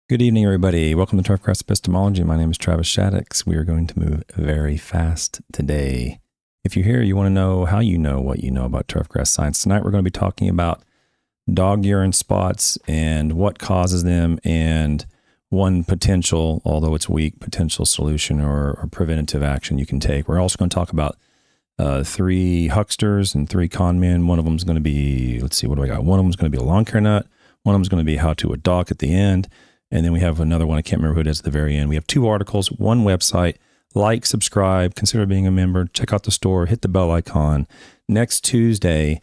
Good evening, everybody. Welcome to Turfgrass Epistemology. My name is TravisShaddox. We are going to move very fast today. If you're here, you want to know how you know what you know about turfgrass science. Tonight, we're going to be talking about dog urine spots and what causes them and one potential, although it's weak, potential solution or preventative action you can take. We're also going to talk about three hucksters and three con men. One of them is going to be, let's see, what do I got? One of them is going to be a lawn care nut. One of them is going to be how to a dog at the end. And then we have another one. I can't remember who it is at the very end. We have 2 articles, 1 website. Like, subscribe, consider being a member. Check out the store. Hit the bell icon. Next Tuesday,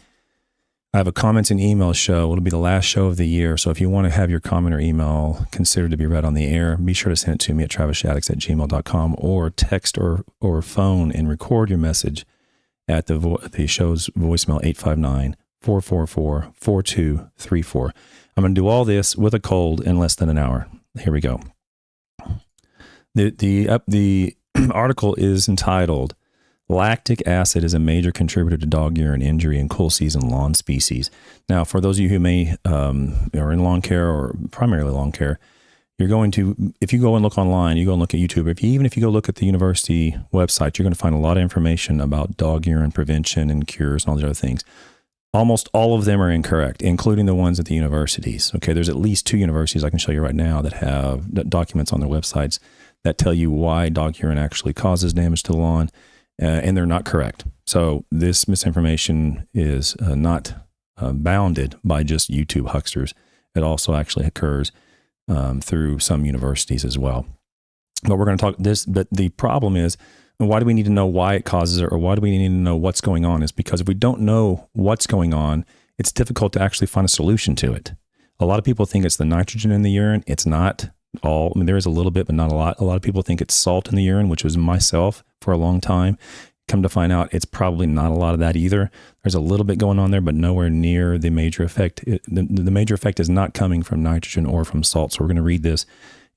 I have a comments and email show. It'll be the last show of the year. So if you want to have your comment or email considered to be read on the air, be sure to send it to me at TravisShaddox@gmail.com or text or phone and record your message at the show's voicemail 859-444-4234. I'm going to do all this with a cold in less than an hour. Here we go. The article is entitled, Lactic Acid is a Major Contributor to Dog Urine Injury in Cool Season Lawn Species. Now, for those of you who may are in lawn care or primarily lawn care, you're going to, if you go and look online, you go and look at YouTube, even if you go look at the university website, you're going to find a lot of information about dog urine prevention and cures and all these other things. Almost all of them are incorrect, including the ones at the universities. Okay, there's at least 2 universities I can show you right now that have documents on their websites that tell you why dog urine actually causes damage to the lawn, and they're not correct. So this misinformation is not bounded by just YouTube hucksters. It also actually occurs through some universities as well. But we're going to talk this, but the problem is, and why do we need to know why it causes it, or why do we need to know what's going on? Is because if we don't know what's going on, it's difficult to actually find a solution to it. A lot of people think it's the nitrogen in the urine. It's not all. I mean, there is a little bit, but not a lot. A lot of people think it's salt in the urine, which was myself for a long time. Come to find out, it's probably not a lot of that either. There's a little bit going on there, but nowhere near the major effect. The major effect is not coming from nitrogen or from salt. So we're going to read this,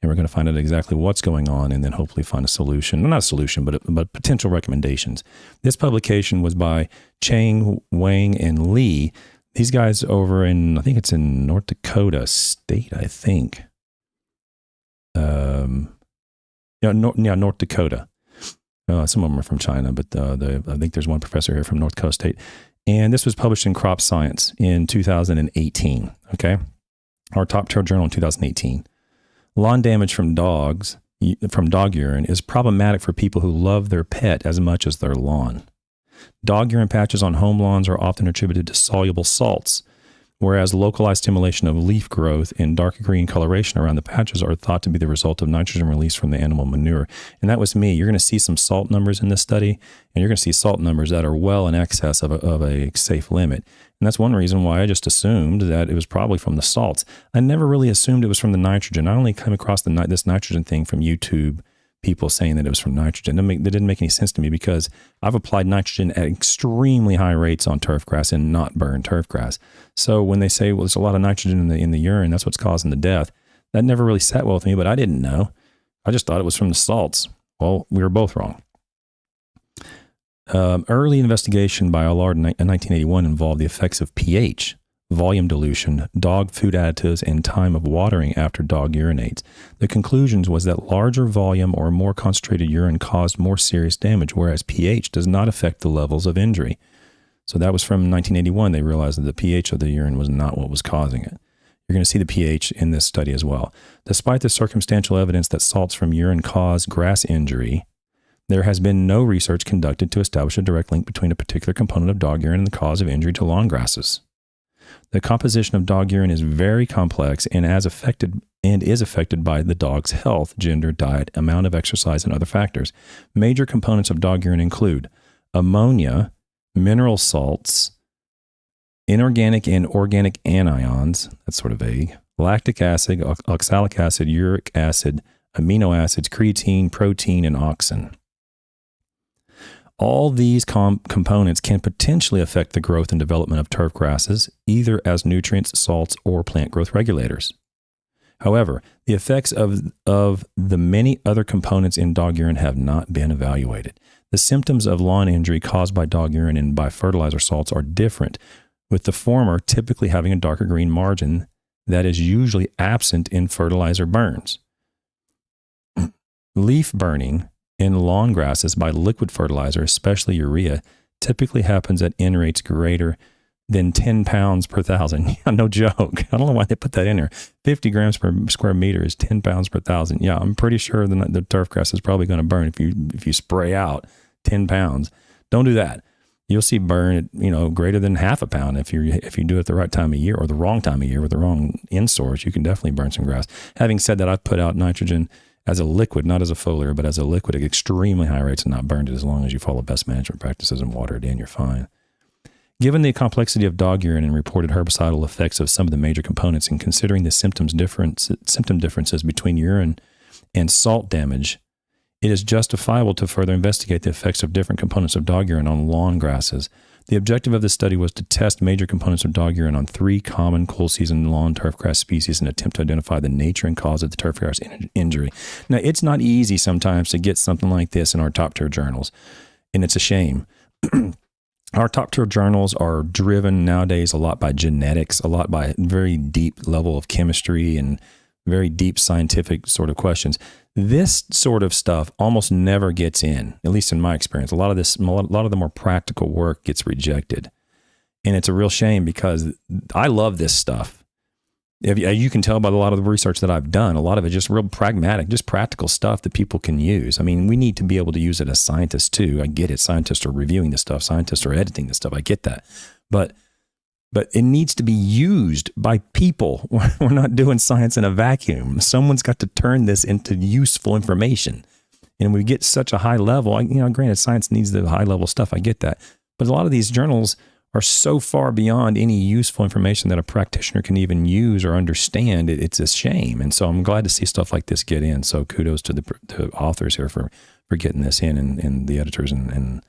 and we're going to find out exactly what's going on and then hopefully find a solution. Well, not a solution, but potential recommendations. This publication was by Chang, Wang, and Lee. These guys over in, I think it's in North Dakota State, I think. North Dakota. Some of them are from China, but I think there's one professor here from North Dakota State. And this was published in Crop Science in 2018, okay? Our top journal in 2018. Lawn damage from dog urine is problematic for people who love their pet as much as their lawn. Dog urine patches on home lawns are often attributed to soluble salts, whereas localized stimulation of leaf growth and dark green coloration around the patches are thought to be the result of nitrogen release from the animal manure. And that was me. You're going to see some salt numbers in this study, and you're going to see salt numbers that are well in excess of a safe limit. And that's one reason why I just assumed that it was probably from the salts. I never really assumed it was from the nitrogen. I only came across this nitrogen thing from YouTube, people saying that it was from nitrogen. That didn't make any sense to me because I've applied nitrogen at extremely high rates on turfgrass and not burned turfgrass. So when they say, well, there's a lot of nitrogen in the urine, that's what's causing the death, that never really sat well with me, but I didn't know. I just thought it was from the salts. Well, we were both wrong. Early investigation by Allard in 1981 involved the effects of pH, volume dilution, dog food additives, and time of watering after dog urinates. The conclusions was that larger volume or more concentrated urine caused more serious damage, whereas pH does not affect the levels of injury. So that was from 1981. They realized that the pH of the urine was not what was causing it. You're going to see the pH in this study as well. Despite the circumstantial evidence that salts from urine cause grass injury, there has been no research conducted to establish a direct link between a particular component of dog urine and the cause of injury to lawn grasses. The composition of dog urine is very complex and is affected by the dog's health, gender, diet, amount of exercise, and other factors. Major components of dog urine include ammonia, mineral salts, inorganic and organic anions, that's sort of vague, lactic acid, oxalic acid, uric acid, amino acids, creatine, protein, and auxin. All these components can potentially affect the growth and development of turf grasses, either as nutrients, salts, or plant growth regulators. However, the effects of the many other components in dog urine have not been evaluated. The symptoms of lawn injury caused by dog urine and by fertilizer salts are different, with the former typically having a darker green margin that is usually absent in fertilizer burns. Leaf burning in lawn grasses by liquid fertilizer, especially urea, typically happens at N rates greater than 10 pounds per thousand. Yeah, no joke. I don't know why they put that in there. 50 grams per square meter is 10 pounds per thousand. Yeah, I'm pretty sure the turf grass is probably going to burn if you spray out 10 pounds. Don't do that. You'll see burn at, greater than half a pound if you do it the right time of year or the wrong time of year with the wrong end source. You can definitely burn some grass. Having said that, I've put out nitrogen as a liquid, not as a foliar, but as a liquid at extremely high rates and not burned it. As long as you follow best management practices and water it in, you're fine. Given the complexity of dog urine and reported herbicidal effects of some of the major components, and considering the symptom differences between urine and salt damage, it is justifiable to further investigate the effects of different components of dog urine on lawn grasses. The objective of this study was to test major components of dog urine on 3 common cool season lawn turfgrass species and attempt to identify the nature and cause of the turfgrass injury. Now, it's not easy sometimes to get something like this in our top tier journals, and it's a shame. Our top tier journals are driven nowadays a lot by genetics, a lot by very deep level of chemistry and very deep scientific sort of questions. This sort of stuff almost never gets in, at least in my experience. A lot of the more practical work gets rejected. And it's a real shame because I love this stuff. You can tell by a lot of the research that I've done, a lot of it just real pragmatic, just practical stuff that people can use. I mean, we need to be able to use it as scientists too. I get it. Scientists are reviewing this stuff. Scientists are editing this stuff. I get that. But it needs to be used by people. We're not doing science in a vacuum. Someone's got to turn this into useful information. And we get such a high level, granted science needs the high level stuff. I get that. But a lot of these journals are so far beyond any useful information that a practitioner can even use or understand. It's a shame. And so I'm glad to see stuff like this get in. So kudos to the authors here for getting this in and the editors and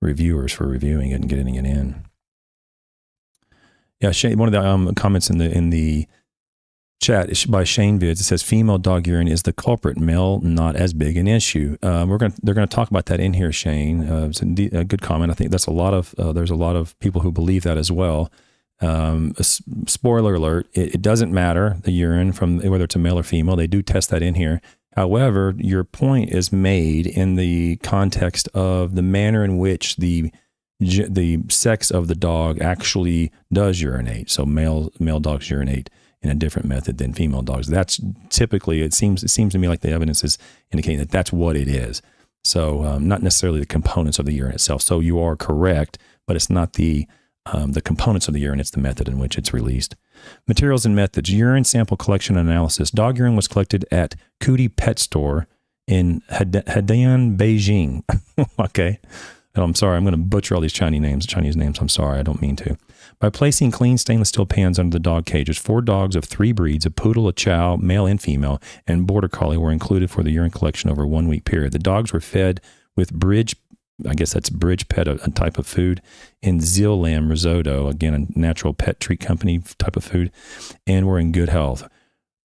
reviewers for reviewing it and getting it in. Yeah, Shane, one of the comments in the chat is by Shane Vids. It says female dog urine is the culprit, male not as big an issue. They're going to talk about that in here, Shane. It's a good comment. I think that's there's a lot of people who believe that as well. Spoiler alert: it doesn't matter the urine from whether it's a male or female. They do test that in here. However, your point is made in the context of the manner in which the sex of the dog actually does urinate. So male dogs urinate in a different method than female dogs. That's typically, it seems to me like the evidence is indicating that that's what it is. So not necessarily the components of the urine itself. So you are correct, but it's not the components of the urine, it's the method in which it's released. Materials and methods: urine sample collection and analysis. Dog urine was collected at Cootie Pet Store in Haidian, Beijing. Okay. Oh, I'm sorry, I'm going to butcher all these Chinese names. I'm sorry, I don't mean to. By placing clean stainless steel pans under the dog cages, 4 dogs of 3 breeds, a poodle, a chow, male and female, and border collie were included for the urine collection over a 1-week period. The dogs were fed with bridge pet, a type of food, and zeal lamb risotto, again, a natural pet treat company type of food, and were in good health.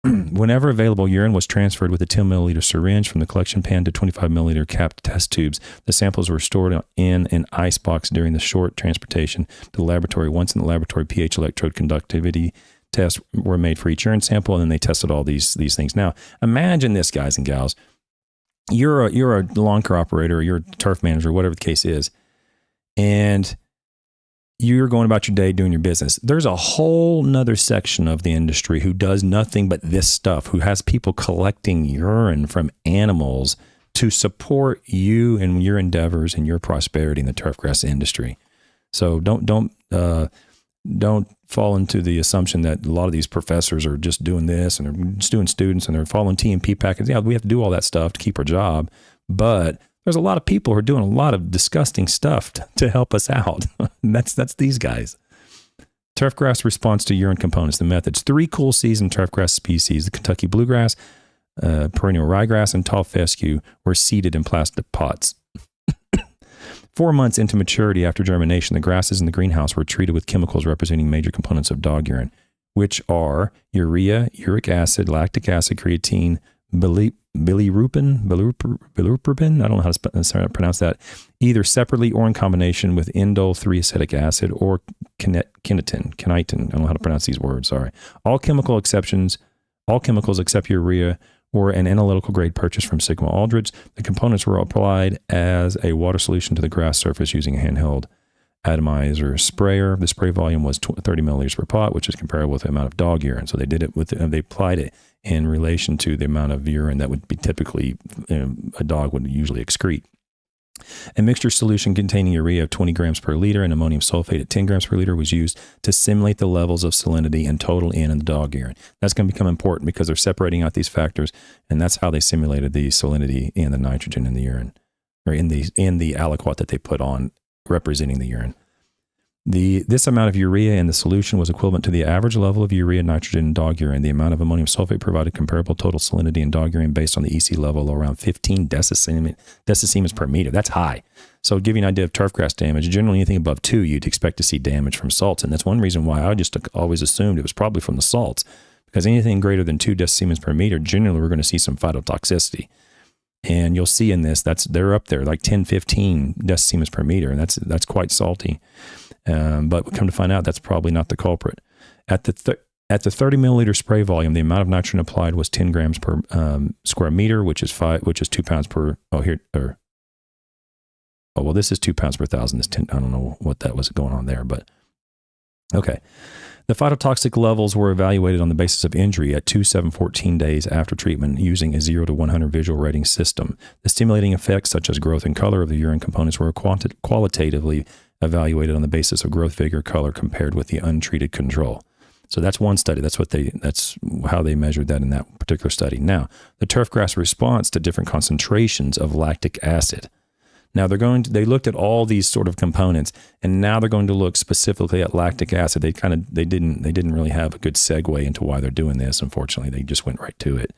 Whenever available, urine was transferred with a 10 milliliter syringe from the collection pan to 25 milliliter capped test tubes. The samples were stored in an ice box during the short transportation to the laboratory. Once in the laboratory, pH electrode conductivity tests were made for each urine sample, and then they tested all these things. Now, imagine this, guys and gals. You're a lawn care operator, or you're a turf manager, whatever the case is, and you're going about your day doing your business. There's a whole nother section of the industry who does nothing but this stuff, who has people collecting urine from animals to support you and your endeavors and your prosperity in the turfgrass industry. So don't fall into the assumption that a lot of these professors are just doing this and they're just doing students and they're following T&P packets. Yeah, we have to do all that stuff to keep our job, but there's a lot of people who are doing a lot of disgusting stuff to help us out. That's these guys. Turfgrass response to urine components, the methods. 3 cool season turfgrass species, the Kentucky bluegrass, perennial ryegrass, and tall fescue, were seeded in plastic pots. 4 months into maturity after germination, the grasses in the greenhouse were treated with chemicals representing major components of dog urine, which are urea, uric acid, lactic acid, creatine, bilirubin, I don't know how to pronounce that, either separately or in combination with indole 3-acetic acid or kinetin. I don't know how to pronounce these words, sorry. All chemicals except urea were an analytical grade purchase from Sigma Aldrich. The components were applied as a water solution to the grass surface using a handheld atomizer sprayer. The spray volume was 30 milliliters per pot, which is comparable with the amount of dog urine. So they applied it in relation to the amount of urine that would be typically, a dog would usually excrete. A mixture solution containing urea of 20 grams per liter and ammonium sulfate at 10 grams per liter was used to simulate the levels of salinity and total in the dog urine. That's going to become important because they're separating out these factors, and that's how they simulated the salinity and the nitrogen in the urine, or in the aliquot that they put on representing the urine. This amount of urea in the solution was equivalent to the average level of urea nitrogen in dog urine. The amount of ammonium sulfate provided comparable total salinity in dog urine based on the EC level around 15 decisiemens per meter. That's high. So to give you an idea of turfgrass damage, generally anything above 2, you'd expect to see damage from salts. And that's one reason why I just always assumed it was probably from the salts, because anything greater than 2 decisiemens per meter, generally we're going to see some phytotoxicity. And you'll see in this, they're up there like 10, 15 decisiemens per meter, and that's quite salty. But come to find out, that's probably not the culprit. At the 30 milliliter spray volume, the amount of nitrogen applied was 10 grams per square meter, which is 2 pounds per. This is 2 pounds per thousand. This 10. I don't know what that was going on there, but okay. The phytotoxic levels were evaluated on the basis of injury at 2, 7, 14 days after treatment using a 0 to 100 visual rating system. The stimulating effects, such as growth and color of the urine components, were qualitatively evaluated on the basis of growth, vigor, color compared with the untreated control. So that's one study. That's how they measured that in that particular study. Now, the turfgrass response to different concentrations of lactic acid. Now they looked at all these sort of components, and now they're going to look specifically at lactic acid. They didn't really have a good segue into why they're doing this. Unfortunately, they just went right to it.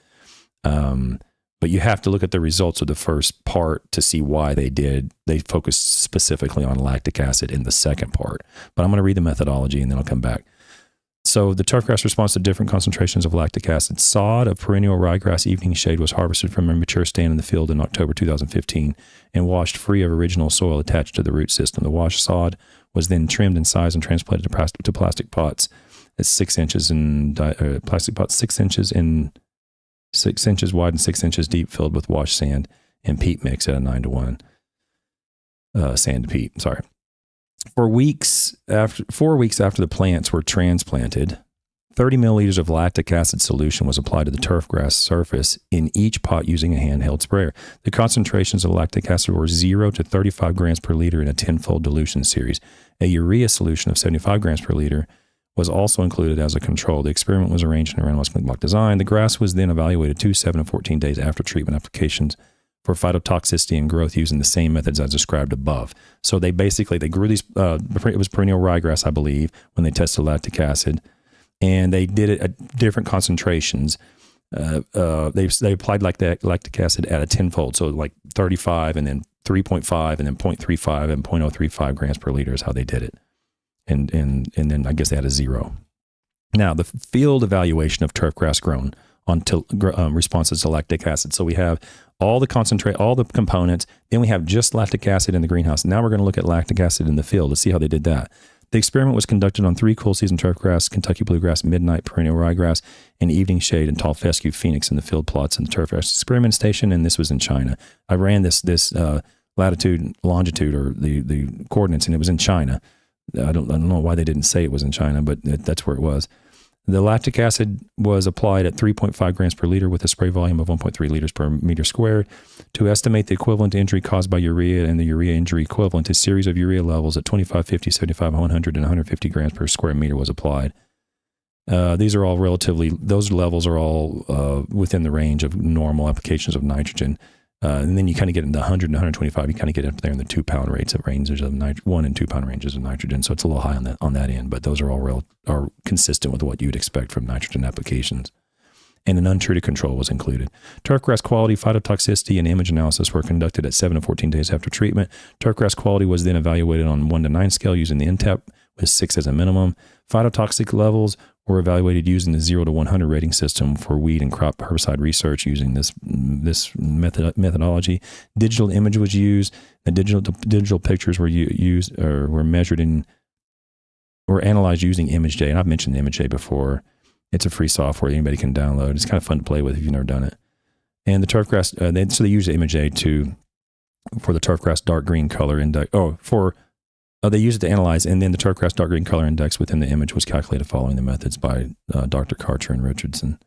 But you have to look at the results of the first part to see why they focused specifically on lactic acid in the second part. But I'm going to read the methodology and then I'll come back. So the turfgrass response to different concentrations of lactic acid. Sod of perennial ryegrass evening shade was harvested from a mature stand in the field in October 2015 and washed free of original soil attached to the root system. The washed sod was then trimmed in size and transplanted to plastic pots at 6 inches in plastic pots 6 inches wide and 6 inches deep, filled with washed sand and peat mix at a 9 to 1 sand to peat. Sorry. 4 weeks after the plants were transplanted, 30 milliliters of lactic acid solution was applied to the turfgrass surface in each pot using a handheld sprayer. The concentrations of lactic acid were 0 to 35 grams per liter in a 10-fold dilution series. A urea solution of 75 grams per liter was also included as a control. The experiment was arranged in a randomized clinic block design. The grass was then evaluated 2, 7, and 14 days after treatment applications for phytotoxicity and growth using the same methods as described above. So they grew these, it was perennial ryegrass, I believe, when they tested lactic acid, and they did it at different concentrations. They applied lactic acid at a 10-fold, so like 35 and then 3.5 and then 0.35 and 0.035 grams per liter is how they did it. And then I guess they had a 0. Now, the field evaluation of turfgrass grown on responses to lactic acid. So we have all the components, then we have just lactic acid in the greenhouse. Now we're going to look at lactic acid in the field to see how they did that. The experiment was conducted on 3 cool season turfgrass, Kentucky bluegrass, midnight perennial ryegrass, and evening shade and tall fescue phoenix in the field plots in the turfgrass experiment station, and this was in China. I ran this latitude, longitude, or the coordinates, and it was in China. I don't know why they didn't say it was in China, but that's where it was. The lactic acid was applied at 3.5 grams per liter with a spray volume of 1.3 liters per meter squared. To estimate the equivalent injury caused by urea and the urea injury equivalent, a series of urea levels at 25, 50, 75, 100, and 150 grams per square meter was applied. Those levels are all within the range of normal applications of nitrogen. And then you kind of get into 100 and 125, you kind of get up there in the 2-pound rates of ranges of 1 and 2 pound ranges of nitrogen. So it's a little high on that end, but those are all are consistent with what you'd expect from nitrogen applications. And an untreated control was included. Turfgrass quality, phytotoxicity, and image analysis were conducted at 7 and 14 days after treatment. Turfgrass quality was then evaluated on 1 to 9 scale using the NTEP with 6 as a minimum. Phytotoxic levels were evaluated using the 0 to 100 rating system for weed and crop herbicide research using this methodology. Digital image was used. The digital pictures were used or were measured in or analyzed using ImageJ. And I've mentioned ImageJ before. It's a free software anybody can download. It's kind of fun to play with if you've never done it. And the turfgrass, they use the ImageJ for the turfgrass dark green color index. They use it to analyze, and then the turfgrass dark green color index within the image was calculated following the methods by Dr. Karcher and Richardson.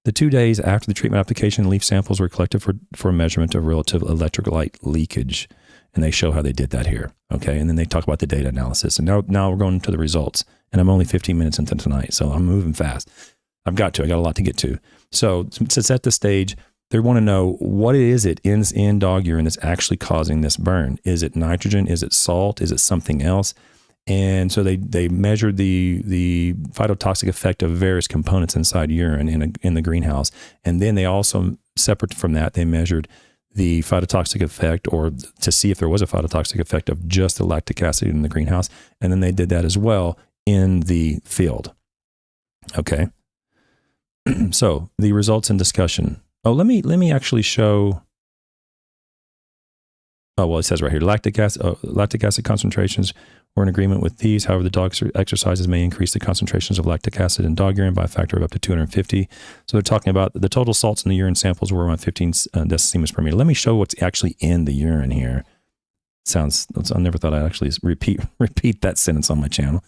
The 2 days after the treatment application, leaf samples were collected for measurement of relative electrolyte leakage, and they show how they did that here. Okay, and then they talk about the data analysis. And now we're going to the results, and I'm only 15 minutes into tonight, so I'm moving fast. I got a lot to get to. So to set the stage, they want to know what is it in dog urine that's actually causing this burn. Is it nitrogen? Is it salt? Is it something else? And so they measured the phytotoxic effect of various components inside urine in the greenhouse. And then they also, separate from that, they measured the phytotoxic effect, or to see if there was a phytotoxic effect of just the lactic acid in the greenhouse. And then they did that as well in the field. Okay. So the results and discussion. Oh, let me actually show. Oh, well, it says right here, lactic acid concentrations were in agreement with these. However, the dog's exercises may increase the concentrations of lactic acid in dog urine by a factor of up to 250. So they're talking about the total salts in the urine samples were around 15 decimers per meter. Let me show what's actually in the urine here. I never thought I'd actually repeat that sentence on my channel.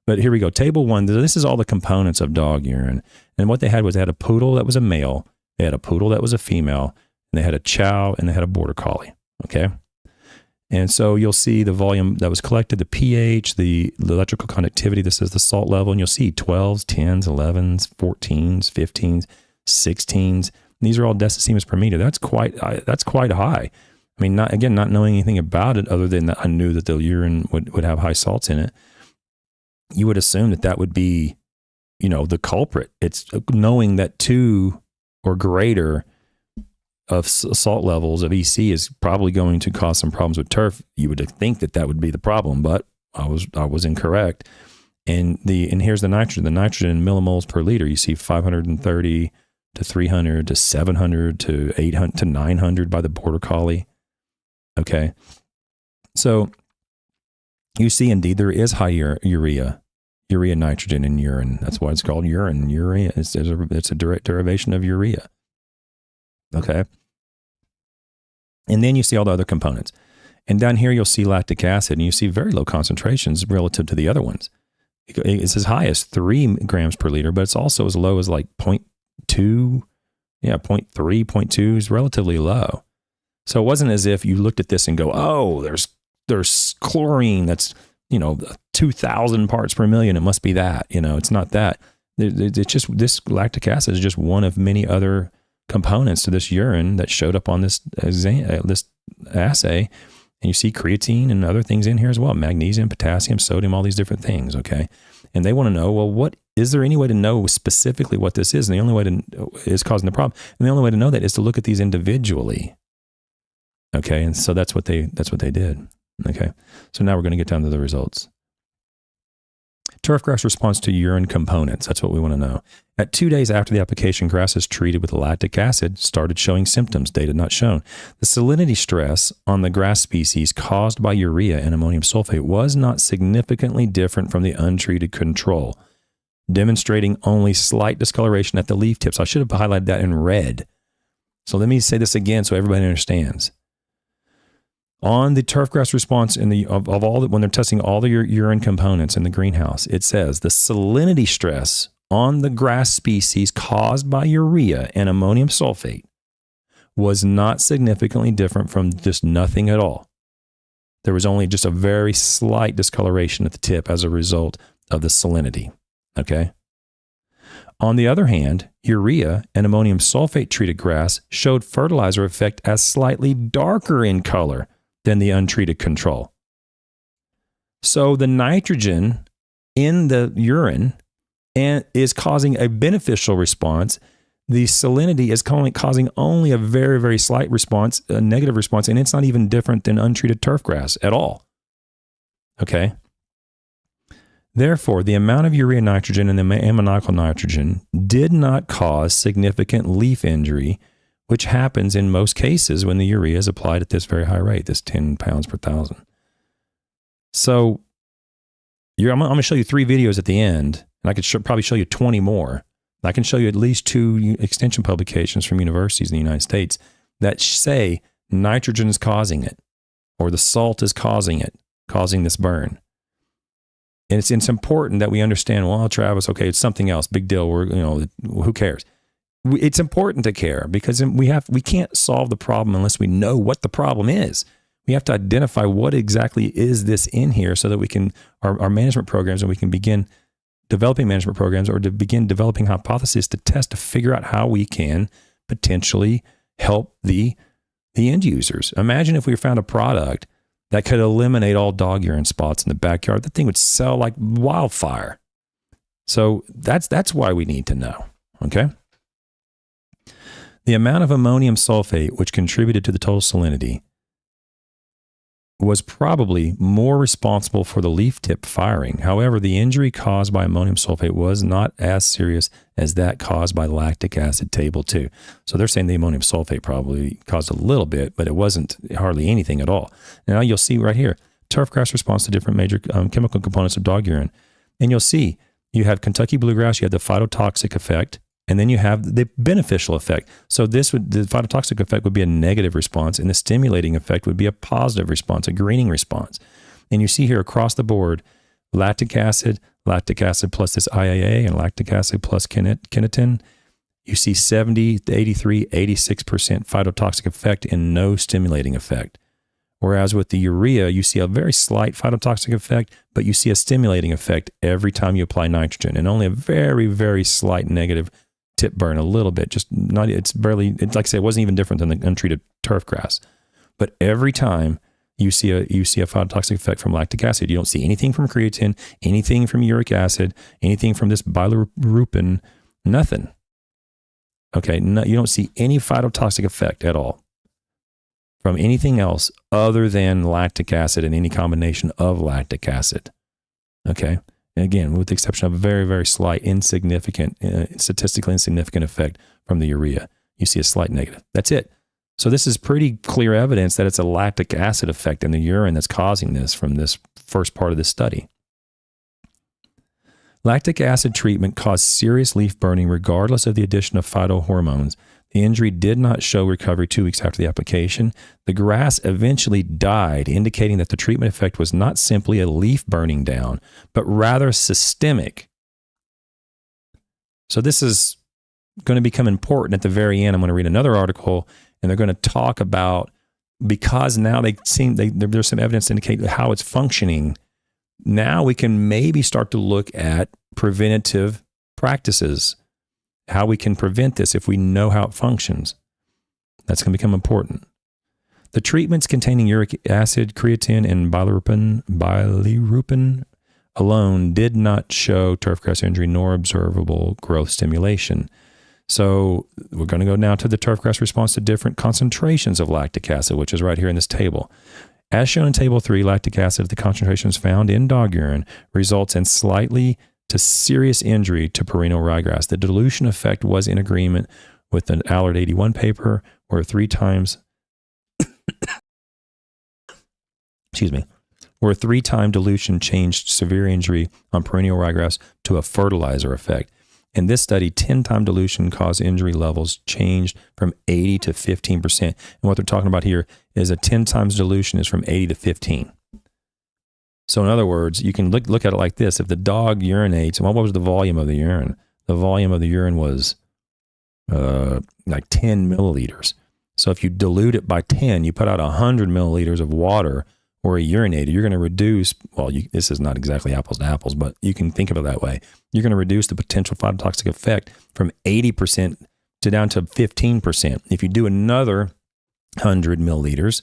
But here we go. Table 1. This is all the components of dog urine. And what they had was they had a poodle that was a male. They had a poodle that was a female, and they had a chow, and they had a border collie, okay? And so you'll see the volume that was collected, the pH, the electrical conductivity. This is the salt level, and you'll see 12s, 10s, 11s, 14s, 15s, 16s. These are all decimers per meter. That's quite high. I mean, not knowing anything about it other than that I knew that the urine would have high salts in it. You would assume that would be, the culprit. It's knowing that 2 or greater of salt levels of EC is probably going to cause some problems with turf. You would think that would be the problem, but I was incorrect. And here's the nitrogen. The nitrogen in millimoles per liter, you see 530 to 300 to 700 to 800 to 900 by the border collie. Okay, so you see, indeed, there is high urea nitrogen in urine. That's why it's called urine. Urea, it's a direct derivation of urea. Okay. And then you see all the other components. And down here, you'll see lactic acid, and you see very low concentrations relative to the other ones. It's as high as 3 grams per liter, but it's also as low as like 0.2, 0.3, 0.2 is relatively low. So it wasn't as if you looked at this and go, oh, there's chlorine that's 2,000 parts per million. It must be that. It's not that. It's just, this lactic acid is just one of many other components to this urine that showed up on this assay. And you see creatine and other things in here as well: magnesium, potassium, sodium, all these different things. Okay, and they want to know, well, what is there any way to know specifically what this is? And the only way is causing the problem. And the only way to know that is to look at these individually. Okay, and so that's what they did. Okay, so now we're going to get down to the results. Turfgrass response to urine components. That's what we want to know. At 2 days after the application, grasses treated with lactic acid started showing symptoms, data not shown. The salinity stress on the grass species caused by urea and ammonium sulfate was not significantly different from the untreated control, demonstrating only slight discoloration at the leaf tips. I should have highlighted that in red. So let me say this again so everybody understands. On the turfgrass response when they're testing all the urine components in the greenhouse, it says the salinity stress on the grass species caused by urea and ammonium sulfate was not significantly different from just nothing at all. There was only just a very slight discoloration at the tip as a result of the salinity. Okay. On the other hand, urea and ammonium sulfate treated grass showed fertilizer effect as slightly darker in color than the untreated control. So the nitrogen in the urine is causing a beneficial response. The salinity is causing only a very, very slight response, a negative response, and it's not even different than untreated turfgrass at all. Okay. Therefore, the amount of urea nitrogen and the ammoniacal nitrogen did not cause significant leaf injury, which happens in most cases when the urea is applied at this very high rate, this 10 pounds per thousand. So I'm going to show you 3 videos at the end, and I could probably show you 20 more. I can show you at least 2 extension publications from universities in the United States that say nitrogen is causing it, or the salt is causing it, causing this burn. And it's important that we understand, well, Travis, okay, it's something else, big deal. Who cares? It's important to care because we can't solve the problem unless we know what the problem is. We have to identify what exactly is this in here so that we can, our management programs, and we can begin developing management programs or to begin developing hypotheses to test to figure out how we can potentially help the end users. Imagine if we found a product that could eliminate all dog urine spots in the backyard. That thing would sell like wildfire. So that's why we need to know, okay? The amount of ammonium sulfate which contributed to the total salinity was probably more responsible for the leaf tip firing. However, the injury caused by ammonium sulfate was not as serious as that caused by lactic acid, table 2. So they're saying the ammonium sulfate probably caused a little bit, but it wasn't hardly anything at all. Now you'll see right here, turfgrass responds to different major chemical components of dog urine. And you'll see you have Kentucky bluegrass, you have the phytotoxic effect, and then you have the beneficial effect. So the phytotoxic effect would be a negative response, and the stimulating effect would be a positive response, a greening response. And you see here across the board, lactic acid plus this IAA, and lactic acid plus kinetin. You see 70, 83, 86% phytotoxic effect and no stimulating effect. Whereas with the urea, you see a very slight phytotoxic effect, but you see a stimulating effect every time you apply nitrogen, and only a very, very slight negative tip burn, a little bit, just not, it's like I say, it wasn't even different than the untreated turf grass. But every time you see a phytotoxic effect from lactic acid, you don't see anything from creatine, anything from uric acid, anything from this bilirubin, nothing. Okay, you don't see any phytotoxic effect at all from anything else other than lactic acid and any combination of lactic acid. Okay. And again, with the exception of a very, very slight, insignificant, statistically insignificant effect from the urea, you see a slight negative. That's it. So this is pretty clear evidence that it's a lactic acid effect in the urine that's causing this from this first part of this study. Lactic acid treatment caused serious leaf burning regardless of the addition of phytohormones. The injury did not show recovery 2 weeks after the application. The grass eventually died, indicating that the treatment effect was not simply a leaf burning down, but rather systemic. So this is going to become important at the very end. I'm going to read another article, and they're going to talk about, because now there's some evidence to indicate how it's functioning. Now we can maybe start to look at preventative practices, how we can prevent this if we know how it functions. That's going to become important. The treatments containing uric acid, creatine, and bilirubin alone did not show turfgrass injury nor observable growth stimulation. So we're going to go now to the turfgrass response to different concentrations of lactic acid, which is right here in this table. As shown in Table 3, lactic acid at the concentrations found in dog urine results in slightly to serious injury to perennial ryegrass. The dilution effect was in agreement with an Allard 81 paper, where 3 times where 3-time dilution changed severe injury on perennial ryegrass to a fertilizer effect. In this study, 10-time dilution caused injury levels changed from 80 to 15%. And what they're talking about here is a 10 times dilution is from 80 to 15. So in other words, you can look at it like this. If the dog urinates, what was the volume of the urine? The volume of the urine was like 10 milliliters. So if you dilute it by 10, you put out 100 milliliters of water or a urinator, you're going to reduce, this is not exactly apples to apples, but you can think of it that way. You're going to reduce the potential phytotoxic effect from 80% to down to 15%. If you do another 100 milliliters,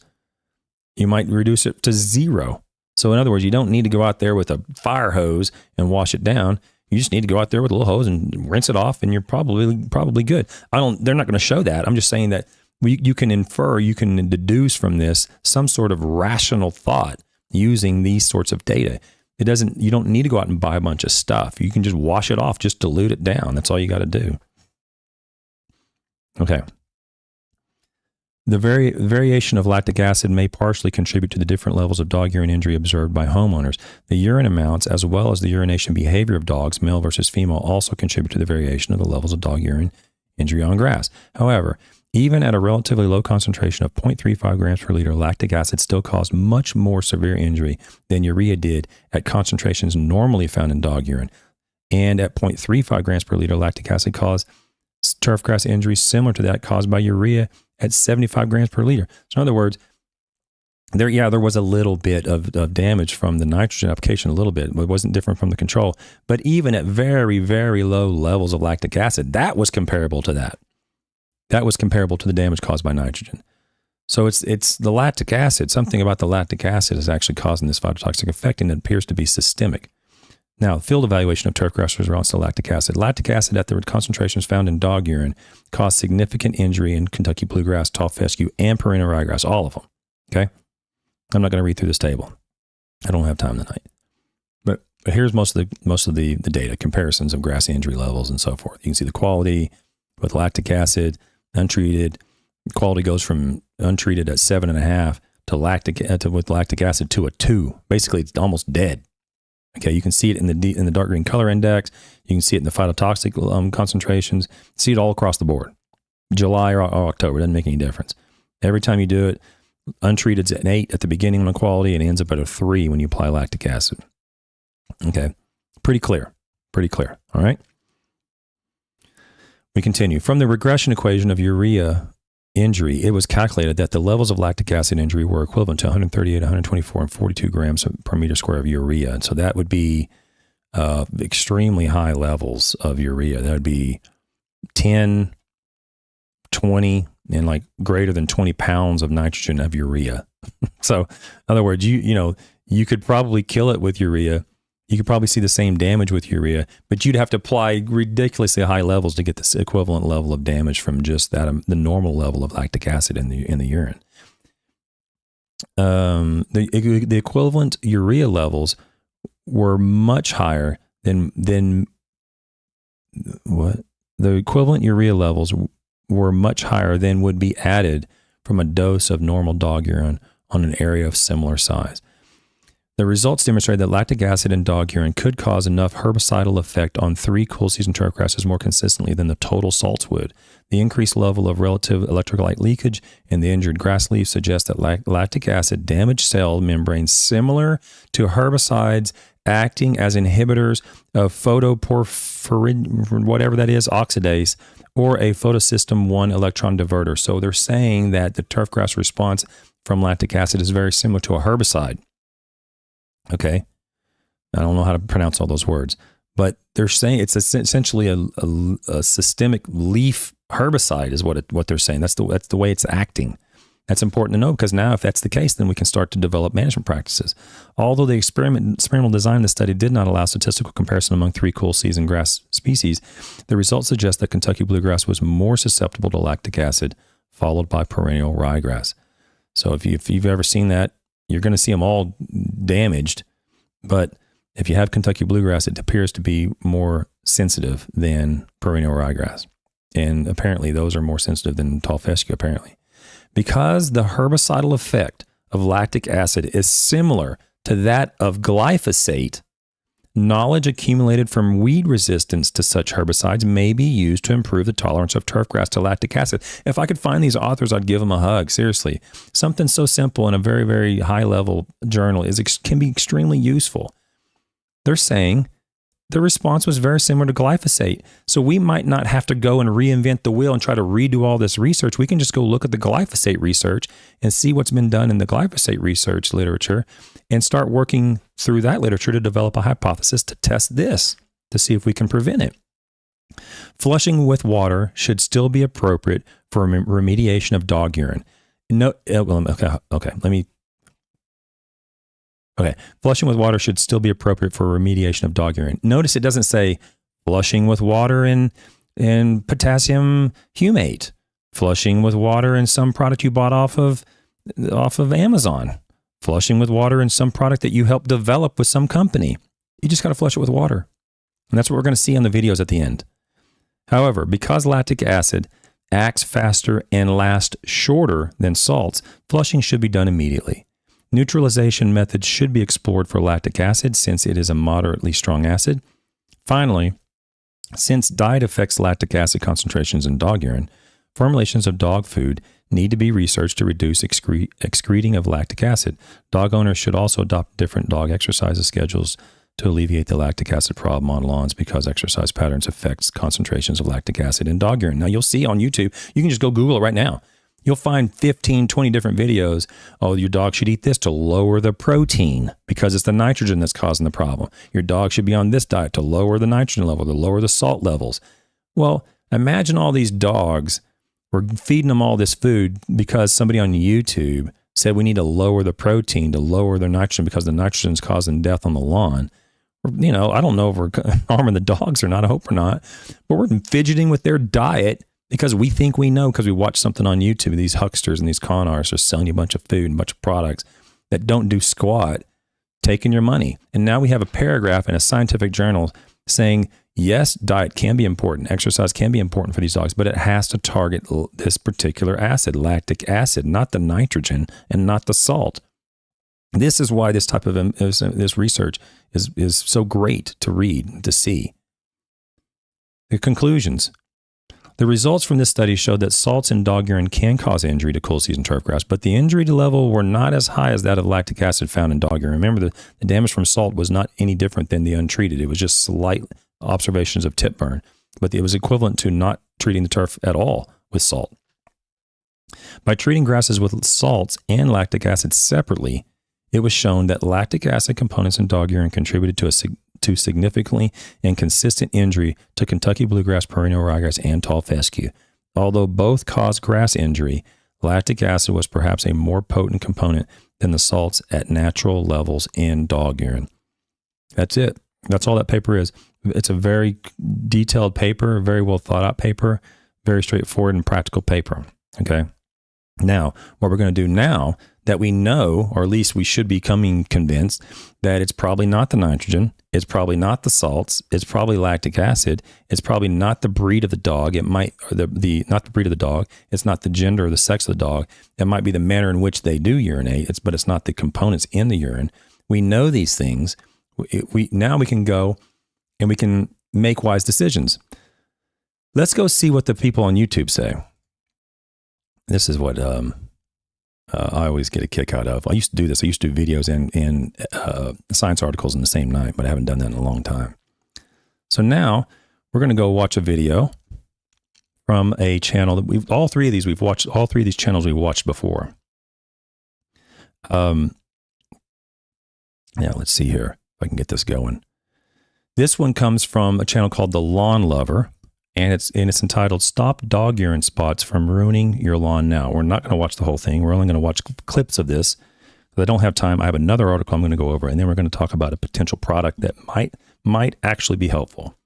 you might reduce it to 0. So in other words, you don't need to go out there with a fire hose and wash it down. You just need to go out there with a little hose and rinse it off, and you're probably good. They're not going to show that. I'm just saying that you can infer, you can deduce from this some sort of rational thought using these sorts of data. You don't need to go out and buy a bunch of stuff. You can just wash it off, just dilute it down. That's all you got to do. Okay. The variation of lactic acid may partially contribute to the different levels of dog urine injury observed by homeowners. The urine amounts, as well as the urination behavior of dogs, male versus female, also contribute to the variation of the levels of dog urine injury on grass. However, even at a relatively low concentration of 0.35 grams per liter, lactic acid still caused much more severe injury than urea did at concentrations normally found in dog urine. And at 0.35 grams per liter, lactic acid caused turfgrass injuries similar to that caused by urea at 75 grams per liter. So in other words, there was a little bit of damage from the nitrogen application, a little bit. It wasn't different from the control. But even at very, very low levels of lactic acid, that was comparable to that. That was comparable to the damage caused by nitrogen. So it's the lactic acid. Something about the lactic acid is actually causing this phytotoxic effect, and it appears to be systemic. Now, field evaluation of turfgrass response to lactic acid. Lactic acid at the concentrations found in dog urine caused significant injury in Kentucky bluegrass, tall fescue, and perennial ryegrass, all of them. Okay? I'm not going to read through this table. I don't have time tonight. But here's most of the data, comparisons of grass injury levels and so forth. You can see the quality with lactic acid, untreated. Quality goes from untreated at 7.5 to with lactic acid to a 2. Basically, it's almost dead. Okay, you can see it in the dark green color index. You can see it in the phytotoxic concentrations. See it all across the board. July or October, doesn't make any difference. Every time you do it, untreated's at an 8 at the beginning on the quality, and it ends up at a 3 when you apply lactic acid. Okay, pretty clear. All right. We continue. From the regression equation of urea injury, it was calculated that the levels of lactic acid injury were equivalent to 138, 124, and 42 grams per meter square of urea. And so that would be extremely high levels of urea. That would be 10, 20, and like greater than 20 pounds of nitrogen of urea. So in other words, you could probably kill it with urea. You could probably see the same damage with urea, but you'd have to apply ridiculously high levels to get this equivalent level of damage from just that, the normal level of lactic acid in the urine. The equivalent urea levels were much higher than what? The equivalent urea levels were much higher than would be added from a dose of normal dog urine on an area of similar size. The results demonstrated that lactic acid in dog urine could cause enough herbicidal effect on 3 cool season turf grasses more consistently than the total salts would. The increased level of relative electrolyte leakage in the injured grass leaves suggests that lactic acid damaged cell membranes similar to herbicides acting as inhibitors of photoporphyrin, whatever that is, oxidase, or a photosystem 1 electron diverter. So they're saying that the turfgrass response from lactic acid is very similar to a herbicide. Okay, I don't know how to pronounce all those words, but they're saying it's essentially a systemic leaf herbicide is what they're saying. That's the way it's acting. That's important to know, because now if that's the case, then we can start to develop management practices. Although the experimental design of the study did not allow statistical comparison among 3 cool season grass species, the results suggest that Kentucky bluegrass was more susceptible to lactic acid, followed by perennial ryegrass. So if you've ever seen that, you're going to see them all damaged, but if you have Kentucky bluegrass, it appears to be more sensitive than perennial ryegrass. And apparently those are more sensitive than tall fescue, apparently. Because the herbicidal effect of lactic acid is similar to that of glyphosate, knowledge accumulated from weed resistance to such herbicides may be used to improve the tolerance of turfgrass to lactic acid. If I could find these authors, I'd give them a hug. Seriously, something so simple in a very, very high level journal can be extremely useful. They're saying the response was very similar to glyphosate. So we might not have to go and reinvent the wheel and try to redo all this research. We can just go look at the glyphosate research and see what's been done in the glyphosate research literature and start working through that literature to develop a hypothesis to test this, to see if we can prevent it. Flushing with water should still be appropriate for remediation of dog urine. Flushing with water should still be appropriate for remediation of dog urine. Notice it doesn't say flushing with water in potassium humate, flushing with water in some product you bought off of Amazon, Flushing with water in some product that you helped develop with some company. You just got to flush it with water. And that's what we're going to see on the videos at the end. However, because lactic acid acts faster and lasts shorter than salts, flushing should be done immediately. Neutralization methods should be explored for lactic acid since it is a moderately strong acid. Finally, since diet affects lactic acid concentrations in dog urine, formulations of dog food need to be researched to reduce excreting of lactic acid. Dog owners should also adopt different dog exercise schedules to alleviate the lactic acid problem on lawns because exercise patterns affects concentrations of lactic acid in dog urine. Now, you'll see on YouTube, you can just go Google it right now. You'll find 15, 20 different videos. Oh, your dog should eat this to lower the protein because it's the nitrogen that's causing the problem. Your dog should be on this diet to lower the nitrogen level, to lower the salt levels. Well, imagine all these dogs. We're feeding them all this food because somebody on YouTube said we need to lower the protein to lower their nitrogen because the nitrogen is causing death on the lawn. You know, I don't know if we're harming the dogs or not. I hope we're not. But we're fidgeting with their diet because we think we know because we watch something on YouTube. These hucksters and these con artists are selling you a bunch of food and a bunch of products that don't do squat, taking your money. And now we have a paragraph in a scientific journal saying, yes, diet can be important. Exercise can be important for these dogs, but it has to target this particular acid, lactic acid, not the nitrogen and not the salt. This is why this type of this research is so great to read, to see. The conclusions. The results from this study showed that salts in dog urine can cause injury to cool season turfgrass, but the injury level were not as high as that of lactic acid found in dog urine. Remember, the damage from salt was not any different than the untreated. It was just slight observations of tip burn, but it was equivalent to not treating the turf at all with salt. By treating grasses with salts and lactic acid separately, it was shown that lactic acid components in dog urine contributed to significantly and consistent injury to Kentucky bluegrass, perennial ryegrass, and tall fescue. Although both cause grass injury, lactic acid was perhaps a more potent component than the salts at natural levels in dog urine. That's it. That's all that paper is. It's a very detailed paper, very well thought out paper, very straightforward and practical paper. Okay. Now, what we're going to do now that we know, or at least we should be becoming convinced that it's probably not the nitrogen, it's probably not the salts, it's probably lactic acid, it's probably not the breed of the dog, it might, or not the breed of the dog, it's not the gender or the sex of the dog, it might be the manner in which they do urinate, but it's not the components in the urine. We know these things. Now we can go and we can make wise decisions. Let's go see what the people on YouTube say. This is what I always get a kick out of. I used to do this. I used to do videos and science articles in the same night, but I haven't done that in a long time. So now we're going to go watch a video from a channel that all three of these channels we've watched before. Yeah, let's see here if I can get this going. This one comes from a channel called The Lawn Lover. And it's entitled "Stop Dog Urine Spots from Ruining Your Lawn Now." We're not going to watch the whole thing. We're only going to watch clips of this. If I don't have time, I have another article I'm going to go over, and then we're going to talk about a potential product that might actually be helpful.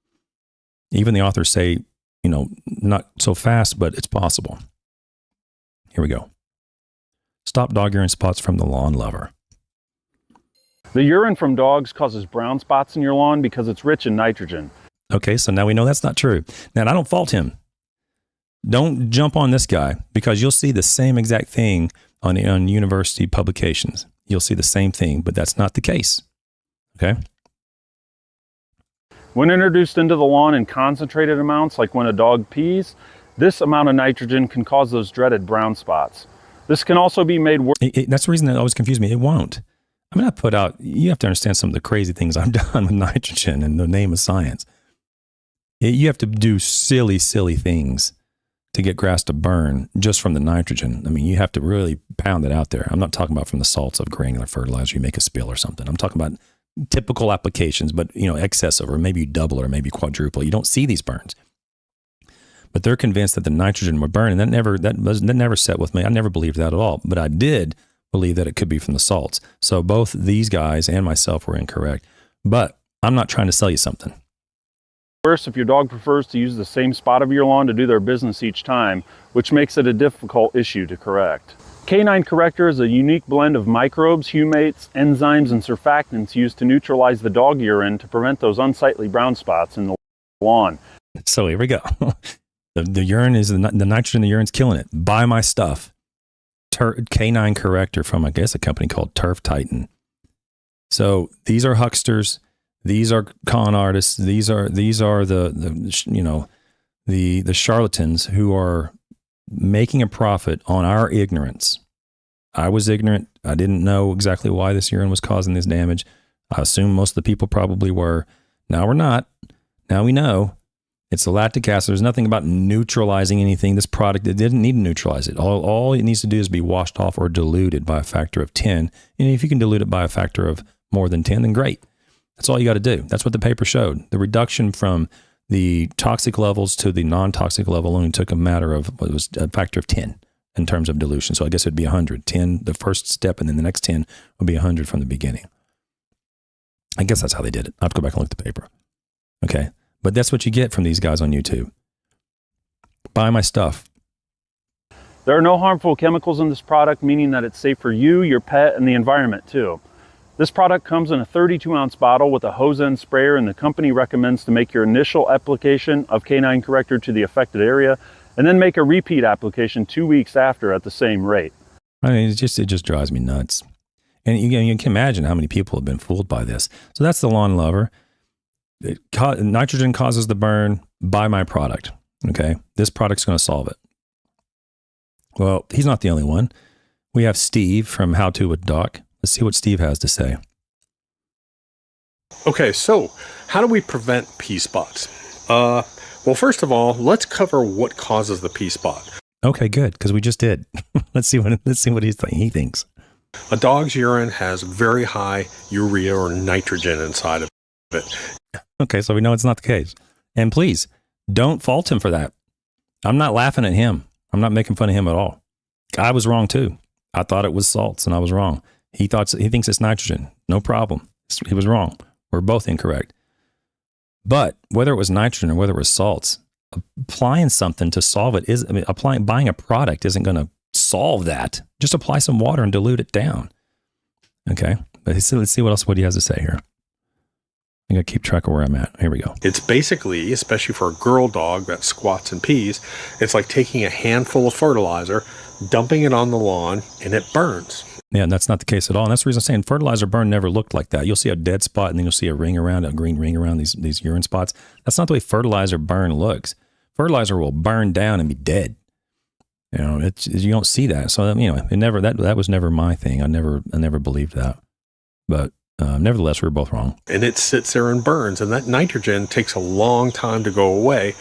Even the authors say, you know, not so fast, but it's possible. Here we go. Stop Dog Urine Spots from The Lawn Lover. The urine from dogs causes brown spots in your lawn because it's rich in nitrogen. Okay, so now we know that's not true. Now, I don't fault him. Don't jump on this guy because you'll see the same exact thing on university publications. You'll see the same thing, but that's not the case. Okay? When introduced into the lawn in concentrated amounts, like when a dog pees, this amount of nitrogen can cause those dreaded brown spots. This can also be made worse. That's the reason that always confused me. It won't. I mean, you have to understand some of the crazy things I've done with nitrogen in the name of science. You have to do silly things to get grass to burn just from the nitrogen. I mean, you have to really pound it out there. I'm not talking about from the salts of granular fertilizer. You make a spill or something. I'm talking about typical applications, but excess of, or maybe you double or maybe quadruple. You don't see these burns, but they're convinced that the nitrogen would burn, and that never set with me. I never believed that at all, but I did believe that it could be from the salts. So both these guys and myself were incorrect, but I'm not trying to sell you something. Worse if your dog prefers to use the same spot of your lawn to do their business each time, which makes it a difficult issue to correct. Canine corrector is a unique blend of microbes, humates, enzymes, and surfactants used to neutralize the dog urine to prevent those unsightly brown spots in the lawn. So here we go. The urine is the nitrogen in the urine's killing it. Buy my stuff. Canine corrector from, I guess, a company called Turf Titan. So these are hucksters. These are con artists. These are the charlatans who are making a profit on our ignorance. I was ignorant. I didn't know exactly why this urine was causing this damage. I assume most of the people probably were. Now we're not. Now we know. It's the lactic acid. There's nothing about neutralizing anything. This product, it didn't need to neutralize it. All it needs to do is be washed off or diluted by a factor of 10. And if you can dilute it by a factor of more than 10, then great. That's all you got to do. That's what the paper showed. The reduction from the toxic levels to the non-toxic level only took a matter of, it was a factor of 10 in terms of dilution. So I guess it'd be 100. 10, the first step, and then the next 10 would be 100 from the beginning. I guess that's how they did it. I have to go back and look at the paper. Okay. But that's what you get from these guys on YouTube. Buy my stuff. There are no harmful chemicals in this product, meaning that it's safe for you, your pet, and the environment too. This product comes in a 32-ounce bottle with a hose end sprayer, and the company recommends to make your initial application of canine corrector to the affected area and then make a repeat application 2 weeks after at the same rate. I mean, it just drives me nuts. And you can imagine how many people have been fooled by this. So that's the lawn lover. Nitrogen causes the burn. Buy my product. Okay. This product's going to solve it. Well, he's not the only one. We have Steve from How To with Doc. Let's see what Steve has to say. Okay, so how do we prevent pea spots? Well, first of all, let's cover what causes the pea spot. Okay, good, because we just did. Let's see what he thinks. A dog's urine has very high urea or nitrogen inside of it. Okay, so we know it's not the case. And please, don't fault him for that. I'm not laughing at him. I'm not making fun of him at all. I was wrong too. I thought it was salts, and I was wrong. He thinks it's nitrogen. No problem. He was wrong. We're both incorrect. But whether it was nitrogen or whether it was salts, applying something to solve it buying a product isn't going to solve that. Just apply some water and dilute it down. Okay. But let's see what he has to say here. I got to keep track of where I'm at. Here we go. It's basically, especially for a girl dog that squats and pees, it's like taking a handful of fertilizer, dumping it on the lawn, and it burns. Yeah, and that's not the case at all. And that's the reason I'm saying fertilizer burn never looked like that. You'll see a dead spot, and then you'll see a green ring around these urine spots. That's not the way fertilizer burn looks. Fertilizer will burn down and be dead. You know, you don't see that. So that was never my thing. I never believed that. But nevertheless, we were both wrong. And it sits there and burns, and that nitrogen takes a long time to go away,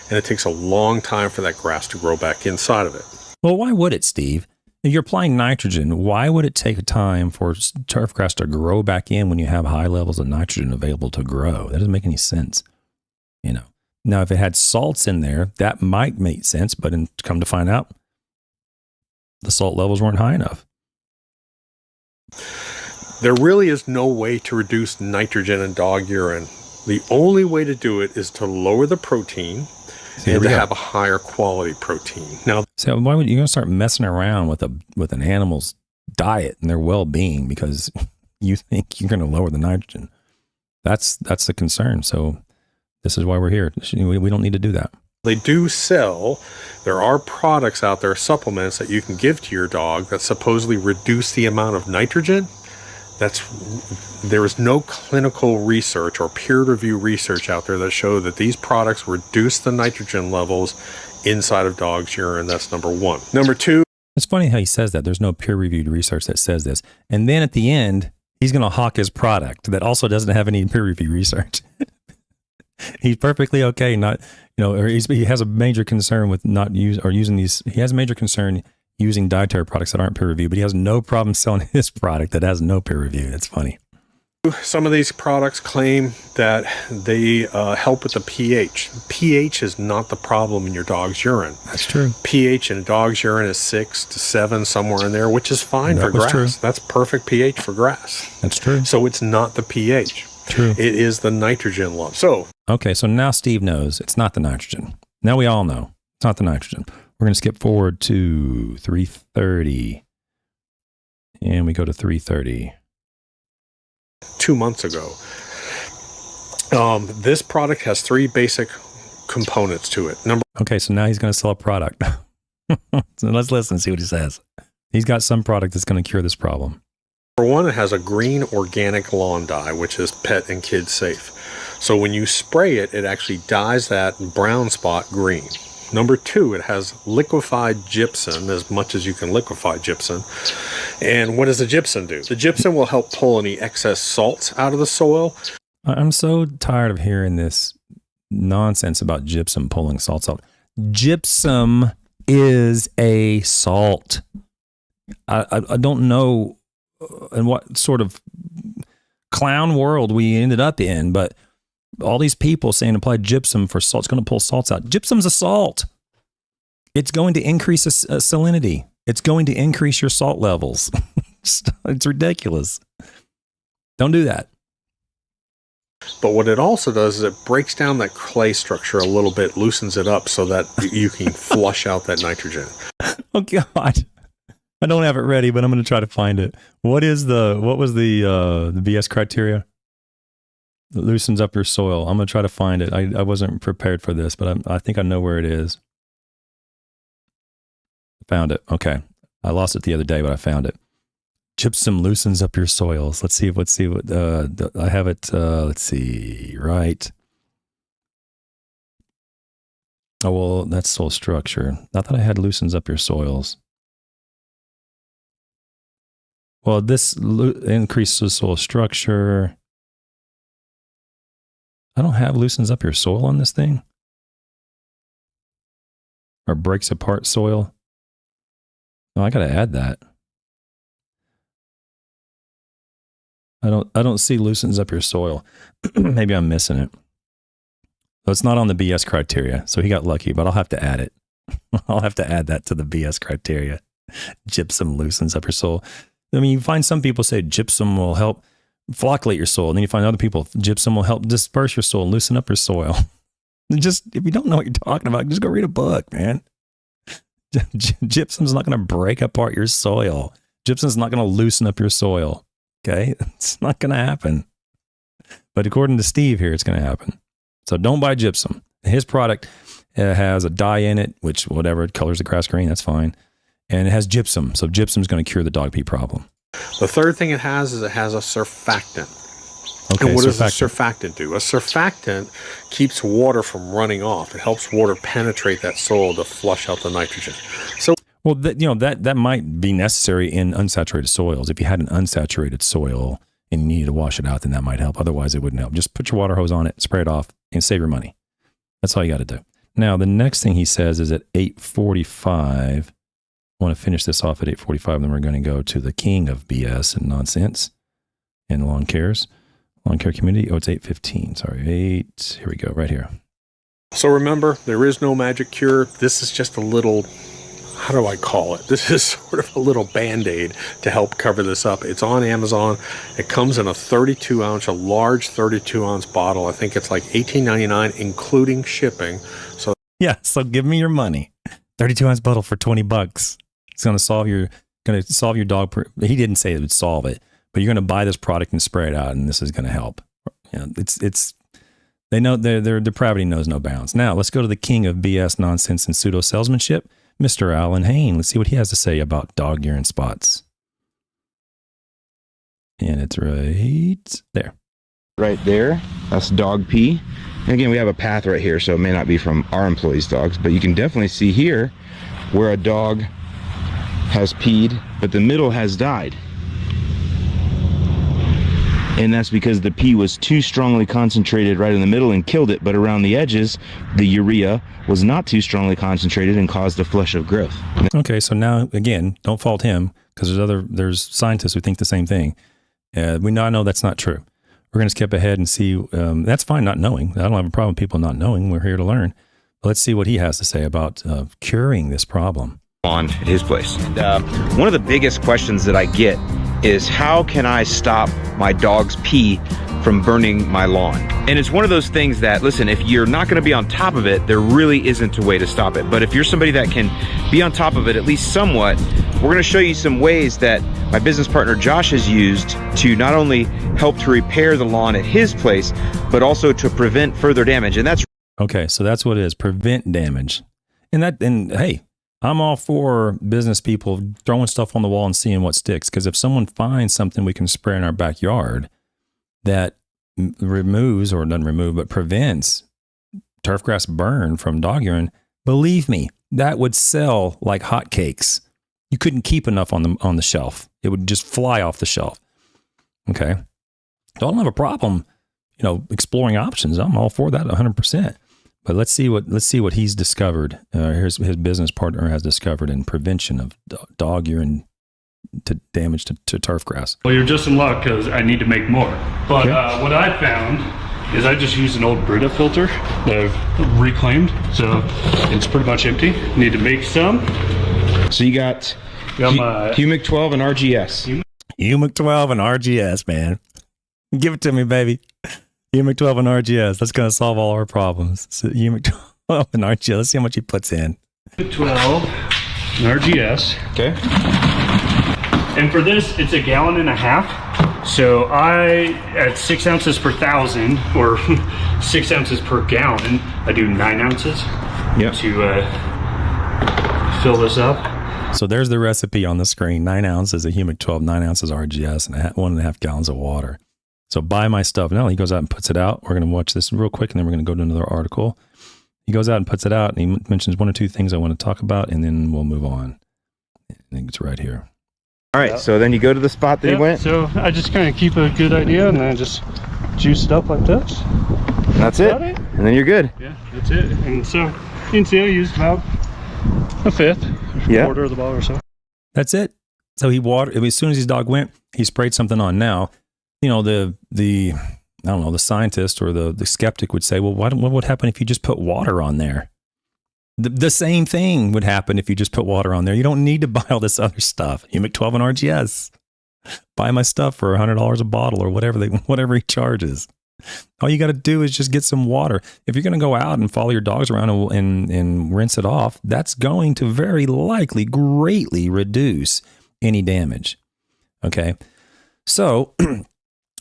and it takes a long time for that grass to grow back inside of it. Well, why would it, Steve? If you're applying nitrogen, why would it take time for turf grass to grow back in when you have high levels of nitrogen available to grow? That doesn't make any sense. You know. Now, if it had salts in there, that might make sense, but come to find out, the salt levels weren't high enough. There really is no way to reduce nitrogen in dog urine. The only way to do it is to lower the protein and to have a higher quality protein. Now, so why would you going to start messing around with an animal's diet and their well-being because you think you're going to lower the nitrogen? That's the concern. So this is why we're here. We don't need to do that. They do sell. There are products out there, supplements that you can give to your dog that supposedly reduce the amount of nitrogen. There is no clinical research or peer-reviewed research out there that show that these products reduce the nitrogen levels inside of dogs' urine. That's number one. Number two. It's funny how he says that. There's no peer-reviewed research that says this. And then at the end, he's going to hawk his product that also doesn't have any peer-reviewed research. He's perfectly okay or he has a major concern with using these. He has a major concern using dietary products that aren't peer reviewed, but he has no problem selling his product that has no peer review. It's funny. Some of these products claim that they help with the pH. pH is not the problem in your dog's urine. That's true. pH in a dog's urine is 6 to 7, somewhere in there, which is fine for grass. True. That's perfect pH for grass. That's true. So it's not the pH. True. It is the nitrogen level. So now Steve knows it's not the nitrogen. Now we all know it's not the nitrogen. We're going to skip forward to 3:30. And we go to 330. 2 months ago. This product has 3 basic components to it. Okay, so now he's going to sell a product. So let's listen and see what he says. He's got some product that's going to cure this problem. Number 1, it has a green organic lawn dye, which is pet and kid safe. So when you spray it, it actually dyes that brown spot green. Number 2, it has liquefied gypsum, as much as you can liquefy gypsum. And what does the gypsum do? The gypsum will help pull any excess salts out of the soil. I'm so tired of hearing this nonsense about gypsum pulling salts out. Gypsum is a salt. I don't know in what sort of clown world we ended up in, but all these people saying apply gypsum for salt, it's going to pull salts out. Gypsum's a salt. It's going to increase salinity. It's going to increase your salt levels. It's ridiculous. Don't do that. But what it also does is it breaks down that clay structure a little bit, loosens it up so that you can flush out that nitrogen. Oh God. I don't have it ready, but I'm going to try to find it. What was the BS criteria? It loosens up your soil. I'm going to try to find it. I wasn't prepared for this, but I think I know where it is. Found it. Okay. I lost it the other day, but I found it. Gypsum loosens up your soils. Let's see what I have it. Let's see. Right. Oh, well, that's soil structure. I thought I had loosens up your soils. Well, this increases soil structure. I don't have loosens up your soil on this thing. Or breaks apart soil. Oh, I got to add that. I don't see loosens up your soil. Maybe I'm missing it. So it's not on the BS criteria. So he got lucky, but I'll have to add it. I'll have to add that to the BS criteria. Gypsum loosens up your soil. I mean, you find some people say gypsum will help flocculate your soil. And then you find other people, gypsum will help disperse your soil and loosen up your soil. Just, if you don't know what you're talking about, just go read a book, man. Gypsum's not going to break apart your soil. Gypsum's not going to loosen up your soil. Okay? It's not going to happen. But according to Steve here, it's going to happen. So don't buy gypsum. His product has a dye in it, which whatever, it colors the grass green, that's fine. And it has gypsum. So gypsum's going to cure the dog pee problem. The third thing it has is it has a surfactant. Okay, and what does a surfactant do? A surfactant keeps water from running off. It helps water penetrate that soil to flush out the nitrogen. So, well, that might be necessary in unsaturated soils. If you had an unsaturated soil and you needed to wash it out, then that might help. Otherwise, it wouldn't help. Just put your water hose on it, spray it off, and save your money. That's all you got to do. Now, the next thing he says is at 8:45. I want to finish this off at 8:45, then we're going to go to the king of BS and nonsense in lawn care community. Oh, it's 8:15. Sorry, here we go, right here. So remember, there is no magic cure. This is just a little, how do I call it? This is sort of a little Band-Aid to help cover this up. It's on Amazon. It comes in a 32-ounce, a large 32-ounce bottle. I think it's like $18.99, including shipping. So yeah, so give me your money. 32-ounce bottle for $20. It's going to solve your dog. He didn't say it would solve it, but you're going to buy this product and spray it out, and this is going to help. You know, they know their depravity knows no bounds. Now let's go to the king of BS, nonsense, and pseudo salesmanship, Mr. Alan Hain. Let's see what he has to say about dog urine spots. And it's right there. Right there, that's dog pee. And again, we have a path right here, so it may not be from our employees' dogs, but you can definitely see here where a dog has peed, but the middle has died. And that's because the pee was too strongly concentrated right in the middle and killed it, but around the edges, the urea was not too strongly concentrated and caused a flush of growth. Okay, so now, again, don't fault him, because there's scientists who think the same thing. We now know that's not true. We're going to skip ahead and see. That's fine not knowing. I don't have a problem with people not knowing. We're here to learn. But let's see what he has to say about curing this problem. On at his place. One of the biggest questions that I get is, how can I stop my dog's pee from burning my lawn? And it's one of those things that, listen, if you're not going to be on top of it, there really isn't a way to stop it. But if you're somebody that can be on top of it at least somewhat, we're going to show you some ways that my business partner Josh has used to not only help to repair the lawn at his place, but also to prevent further damage. And that's Okay, so that's what it is, prevent damage. And hey, I'm all for business people throwing stuff on the wall and seeing what sticks. Because if someone finds something we can spray in our backyard that removes, or doesn't remove, but prevents turfgrass burn from dog urine, believe me, that would sell like hotcakes. You couldn't keep enough on the shelf. It would just fly off the shelf. Okay. So I don't have a problem, exploring options. I'm all for that 100%. But let's see what he's discovered. Here's his business partner has discovered in prevention of dog urine to damage to turfgrass. Well, you're just in luck because I need to make more. But what I found is I just used an old Brita filter that I've reclaimed. So it's pretty much empty. Need to make some. So you got Humic 12 and RGS. Humic 12 and RGS, man. Give it to me, baby. Humic 12 and RGS. That's going to solve all our problems. So Humic 12 and RGS. Let's see how much he puts in. 12 and RGS. Okay. And for this, it's 1.5 gallons. So at 6 ounces per 1,000, or 6 ounces per gallon, I do 9 ounces to fill this up. So there's the recipe on the screen. 9 ounces of Humic 12, 9 ounces RGS, and 1.5 gallons of water. So buy my stuff. Now he goes out and puts it out. We're going to watch this real quick, and then we're going to go to another article. He goes out and puts it out, and he mentions 1 or 2 things I want to talk about, and then we'll move on. I think it's right here. All right, so then you go to the spot that you went. So I just kind of keep a good idea, and then I just juice it up like this. And that's it. And then you're good. Yeah, that's it. And so you can see I used about 1/5, quarter of the bottle or so. That's it. So he watered. As soon as his dog went, he sprayed something on. Now, the I don't know, the scientist or the skeptic would say, well, what would happen if you just put water on there? The same thing would happen if you just put water on there. You don't need to buy all this other stuff. Humic 12 and RGS. Buy my stuff for $100 a bottle or whatever he charges. All you got to do is just get some water. If you're going to go out and follow your dogs around and rinse it off, that's going to very likely greatly reduce any damage. Okay. So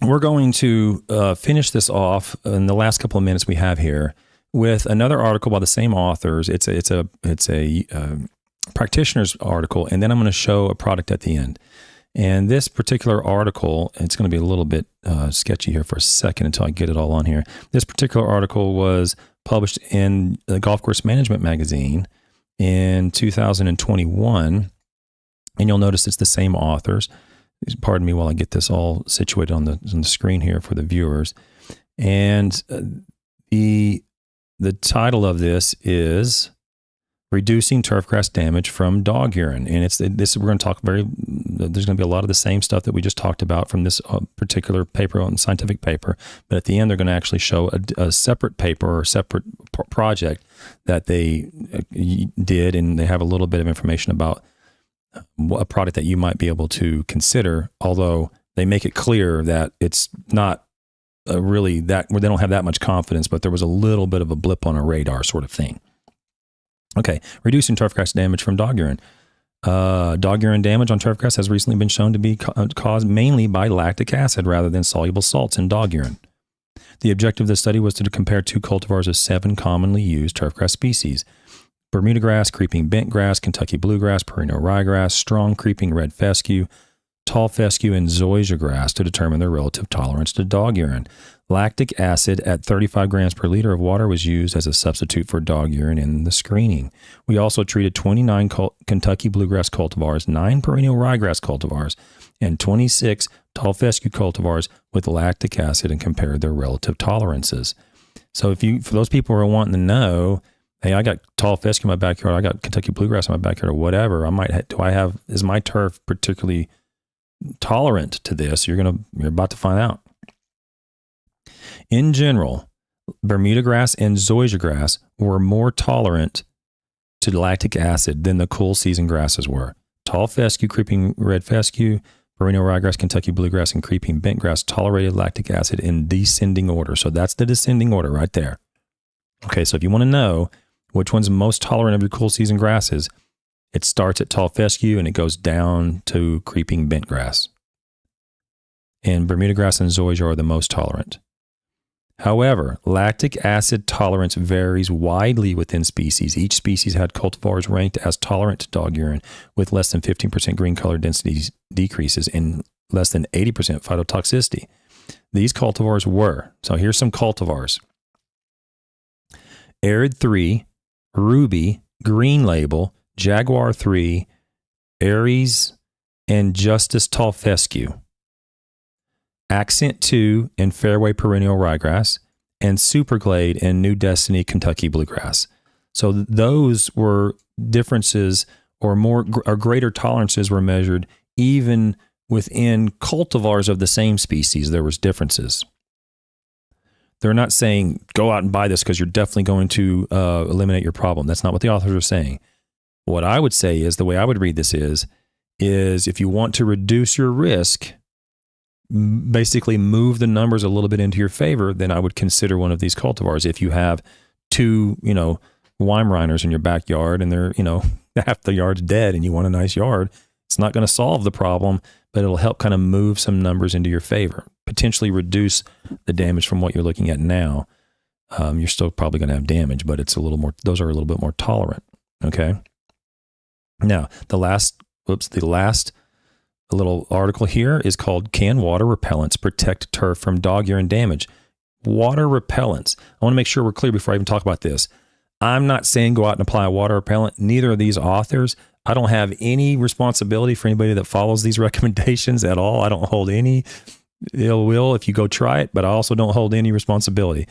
we're going to finish this off in the last couple of minutes we have here with another article by the same authors. It's a practitioner's article, and then I'm going to show a product at the end. And this particular article, it's going to be a little bit sketchy here for a second until I get it all on here. This particular article was published in the Golf Course Management magazine in 2021, and you'll notice it's the same authors. Pardon me while I get this all situated on the screen here for the viewers. And the title of this is Reducing Turfgrass Damage from Dog Urine. And we're going to talk there's going to be a lot of the same stuff that we just talked about from this particular paper, on scientific paper. But at the end, they're going to actually show a separate paper or separate project that they did. And they have a little bit of information about a product that you might be able to consider, although they make it clear that it's not really that, where they don't have that much confidence, but there was a little bit of a blip on a radar sort of thing. Okay, reducing turfgrass damage from dog urine. Dog urine damage on turfgrass has recently been shown to be caused mainly by lactic acid rather than soluble salts in dog urine. The objective of the study was to compare 2 cultivars of 7 commonly used turfgrass species: Bermuda grass, creeping bentgrass, Kentucky bluegrass, perennial ryegrass, strong creeping red fescue, tall fescue, and zoysia grass to determine their relative tolerance to dog urine. Lactic acid at 35 grams per liter of water was used as a substitute for dog urine in the screening. We also treated 29 Kentucky bluegrass cultivars, 9 perennial ryegrass cultivars, and 26 tall fescue cultivars with lactic acid and compared their relative tolerances. So for those people who are wanting to know, hey, I got tall fescue in my backyard, I got Kentucky bluegrass in my backyard, or whatever, is my turf particularly tolerant to this? You're about to find out. In general, Bermuda grass and zoysia grass were more tolerant to lactic acid than the cool season grasses were. Tall fescue, creeping red fescue, perennial ryegrass, Kentucky bluegrass, and creeping bentgrass tolerated lactic acid in descending order. So that's the descending order right there. Okay, so if you want to know which one's most tolerant of your cool season grasses, it starts at tall fescue and it goes down to creeping bentgrass. And Bermuda grass and zoysia are the most tolerant. However, lactic acid tolerance varies widely within species. Each species had cultivars ranked as tolerant to dog urine with less than 15% green color density decreases and less than 80% phytotoxicity. These cultivars were, so here's some cultivars: Arid 3, Ruby, Green Label, Jaguar 3, Aries, and Justice Tall Fescue. Accent 2 and Fairway Perennial Ryegrass, and Superglade and New Destiny Kentucky Bluegrass. So those were differences, or greater tolerances were measured even within cultivars of the same species. There was differences. They're not saying go out and buy this because you're definitely going to eliminate your problem. That's not what the authors are saying. What I would say is, the way I would read this is if you want to reduce your risk, basically move the numbers a little bit into your favor, then I would consider one of these cultivars. If you have 2, Weimaraners in your backyard and they're, half the yard's dead and you want a nice yard, it's not going to solve the problem, but it'll help kind of move some numbers into your favor, potentially reduce the damage from what you're looking at now. You're still probably going to have damage, but it's those are a little bit more tolerant. Okay. Now, the last little article here is called "Can Water Repellents Protect Turf from Dog Urine Damage?" Water repellents. I want to make sure we're clear before I even talk about this. I'm not saying go out and apply a water repellent. Neither of these authors. I don't have any responsibility for anybody that follows these recommendations at all. I don't hold any ill will if you go try it, but I also don't hold any responsibility.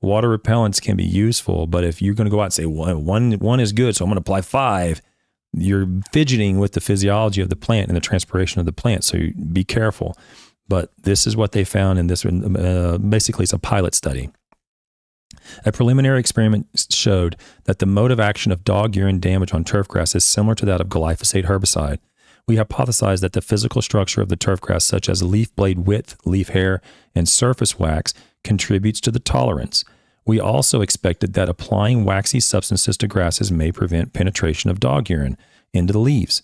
Water repellents can be useful, but if you're going to go out and say one is good, so I'm going to apply 5, you're fidgeting with the physiology of the plant and the transpiration of the plant. So be careful. But this is what they found in this. Basically, it's a pilot study. A preliminary experiment showed that the mode of action of dog urine damage on turfgrass is similar to that of glyphosate herbicide. We hypothesized that the physical structure of the turfgrass, such as leaf blade width, leaf hair, and surface wax, contributes to the tolerance. We also expected that applying waxy substances to grasses may prevent penetration of dog urine into the leaves.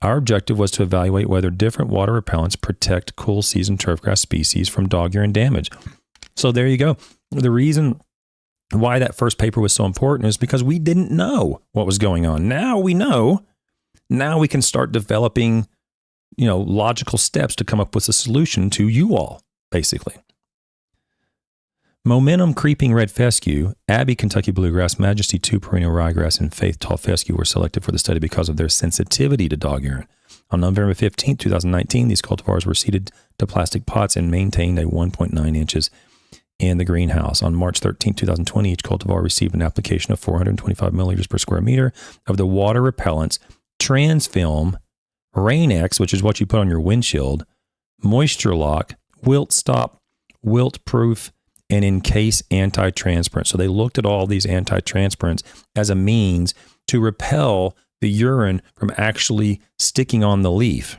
Our objective was to evaluate whether different water repellents protect cool season turfgrass species from dog urine damage. So there you go. The reason why that first paper was so important is because we didn't know what was going on. Now we know. Now we can start developing, logical steps to come up with a solution to you all, basically. Momentum Creeping Red Fescue, Abbey Kentucky Bluegrass, Majesty 2 Perennial Ryegrass, and Faith Tall Fescue were selected for the study because of their sensitivity to dog urine. On November 15, 2019, these cultivars were seeded to plastic pots and maintained at 1.9 inches in the greenhouse. On March 13, 2020, each cultivar received an application of 425 milliliters per square meter of the water repellents Transfilm, Rain-X, which is what you put on your windshield, Moisture Lock, Wilt Stop, Wilt Proof, and Encase Anti-Transpirant. So they looked at all these anti-transpirants as a means to repel the urine from actually sticking on the leaf,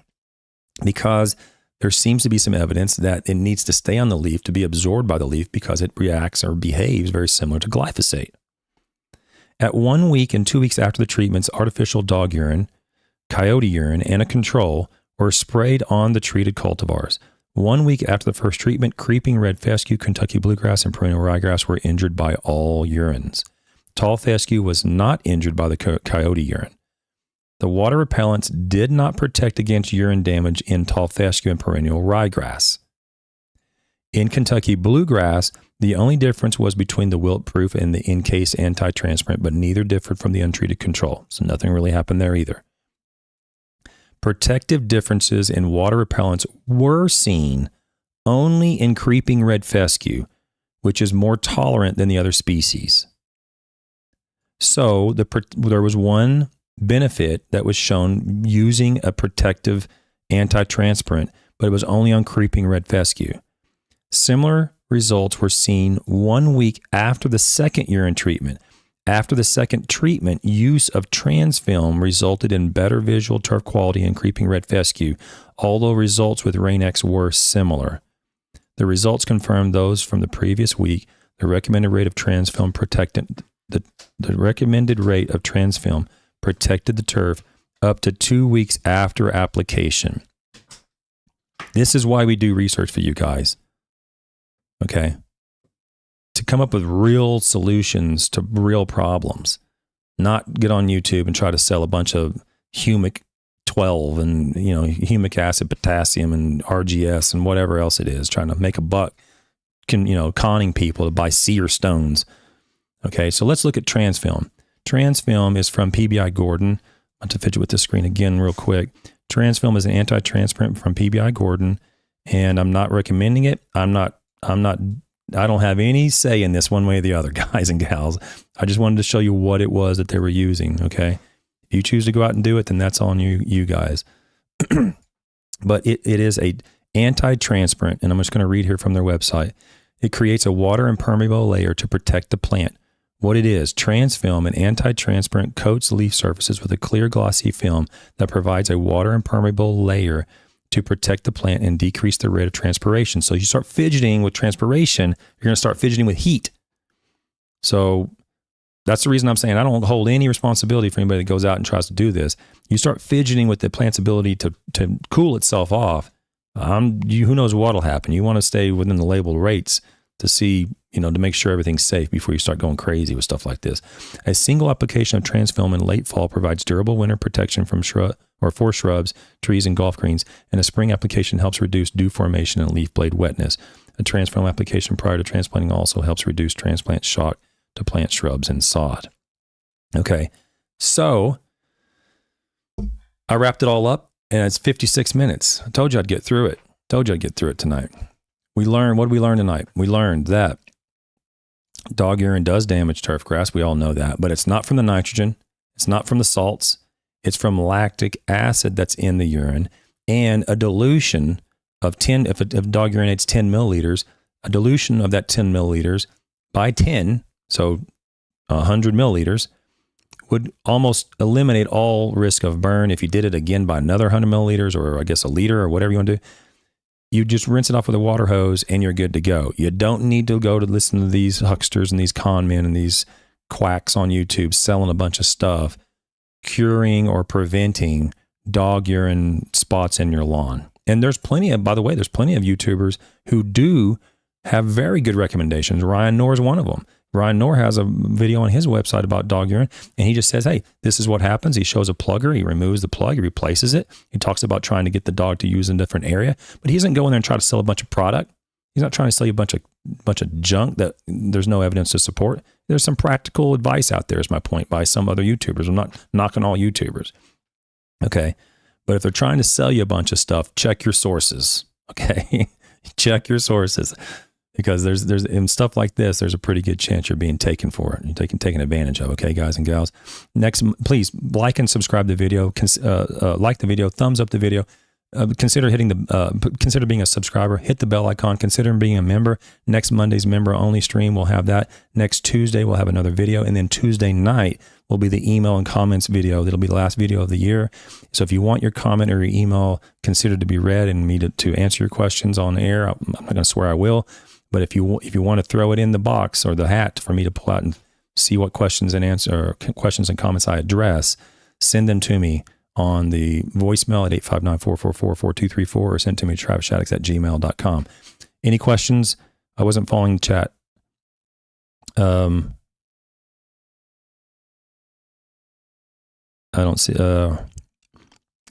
because there seems to be some evidence that it needs to stay on the leaf to be absorbed by the leaf because it reacts or behaves very similar to glyphosate. At 1 week and 2 weeks after the treatments, artificial dog urine, coyote urine, and a control were sprayed on the treated cultivars. 1 week after the first treatment, creeping red fescue, Kentucky bluegrass, and perennial ryegrass were injured by all urines. Tall fescue was not injured by the coyote urine. The water repellents did not protect against urine damage in tall fescue and perennial ryegrass. In Kentucky bluegrass, the only difference was between the wilt-proof and the Encase Anti-Transpirant, but neither differed from the untreated control, so nothing really happened there either. Protective differences in water repellents were seen only in creeping red fescue, which is more tolerant than the other species. So there was one benefit that was shown using a protective anti-transpirant, but it was only on creeping red fescue. Similar results were seen 1 week after the second urine treatment. After the second treatment, use of Transfilm resulted in better visual turf quality and creeping red fescue, although results with Rain-X were similar. The results confirmed those from the previous week. The recommended rate of Transfilm protected the recommended rate of Transfilm protected the turf up to 2 weeks after application. This is why we do research for you guys. Okay? To come up with real solutions to real problems. Not get on YouTube and try to sell a bunch of humic 12 and, humic acid, potassium and RGS and whatever else it is, trying to make a buck, conning people to buy seer stones. Okay, so let's look at Transfilm. Transfilm is from PBI Gordon. I want to fidget with the screen again real quick. Transfilm is an anti-transparent from PBI Gordon, and I'm not recommending it. I don't have any say in this one way or the other, guys and gals. I just wanted to show you what it was that they were using, okay? If you choose to go out and do it, then that's on you guys. But it is a anti-transparent, and I'm just going to read here from their website. It creates a water impermeable layer to protect the plant. What it is, Transfilm, an anti-transparent, coats leaf surfaces with a clear glossy film that provides a water impermeable layer to protect the plant and decrease the rate of transpiration. So you start fidgeting with transpiration, you're going to start fidgeting with heat. So that's the reason I'm saying I don't hold any responsibility for anybody that goes out and tries to do this. You start fidgeting with the plant's ability to cool itself off. Who knows what will happen. You want to stay within the labeled rates to see, to make sure everything's safe before you start going crazy with stuff like this. A single application of Transfilm in late fall provides durable winter protection from for shrubs, trees, and golf greens, and a spring application helps reduce dew formation and leaf blade wetness. A Transfilm application prior to transplanting also helps reduce transplant shock to plant shrubs and sod. Okay, so I wrapped it all up, and it's 56 minutes. I told you I'd get through it. Tonight. What did we learn tonight? We learned that dog urine does damage turf grass. We all know that, but it's not from the nitrogen. It's not from the salts. It's from lactic acid that's in the urine, and a dilution of 10, if a dog urinates 10 milliliters, a dilution of that 10 milliliters by 10, so 100 milliliters, would almost eliminate all risk of burn. If you did it again by another 100 milliliters, or I guess a liter or whatever you want to do, you just rinse it off with a water hose and you're good to go. You don't need to go to listen to these hucksters and these con men and these quacks on YouTube selling a bunch of stuff, curing or preventing dog urine spots in your lawn. And there's plenty of YouTubers who do have very good recommendations. Ryan Knorr is one of them. Ryan Knorr has a video on his website about dog urine, and he just says, hey, this is what happens. He shows a plugger, he removes the plug, he replaces it. He talks about trying to get the dog to use in a different area, but he doesn't go in there and try to sell a bunch of product. He's not trying to sell you a bunch of junk that there's no evidence to support. There's some practical advice out there, is my point, by some other YouTubers. I'm not knocking all YouTubers. Okay. But if they're trying to sell you a bunch of stuff, check your sources. Okay. Check your sources. Because there's in stuff like this, there's a pretty good chance you're being taken for it. You're taken advantage of. Okay, guys and gals. Next, please like and subscribe to the video. Like the video, thumbs up the video. Consider consider being a subscriber. Hit the bell icon. Consider being a member. Next Monday's member only stream, we'll have that. Next Tuesday we'll have another video, and then Tuesday night will be the email and comments video. That'll be the last video of the year. So if you want your comment or your email considered to be read and me to answer your questions on air, I'm not going to swear I will. But if you want to throw it in the box or the hat for me to pull out and see what questions and comments I address, send them to me on the voicemail at 859-444-4234 or send to me at TravisShaddox@gmail.com. Any questions? I wasn't following the chat. I don't see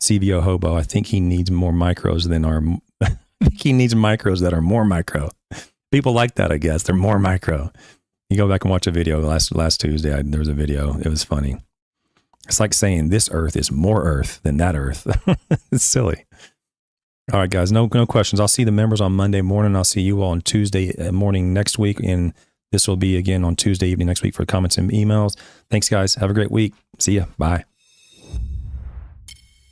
CVO Hobo. I think he needs more micros than our. I think he needs micros that are more micro. People like that, I guess. They're more micro. You go back and watch a video. Last Tuesday, there was a video. It was funny. It's like saying this earth is more earth than that earth. It's silly. All right, guys. No questions. I'll see the members on Monday morning. I'll see you all on Tuesday morning next week. And this will be again on Tuesday evening next week for comments and emails. Thanks, guys. Have a great week. See ya. Bye.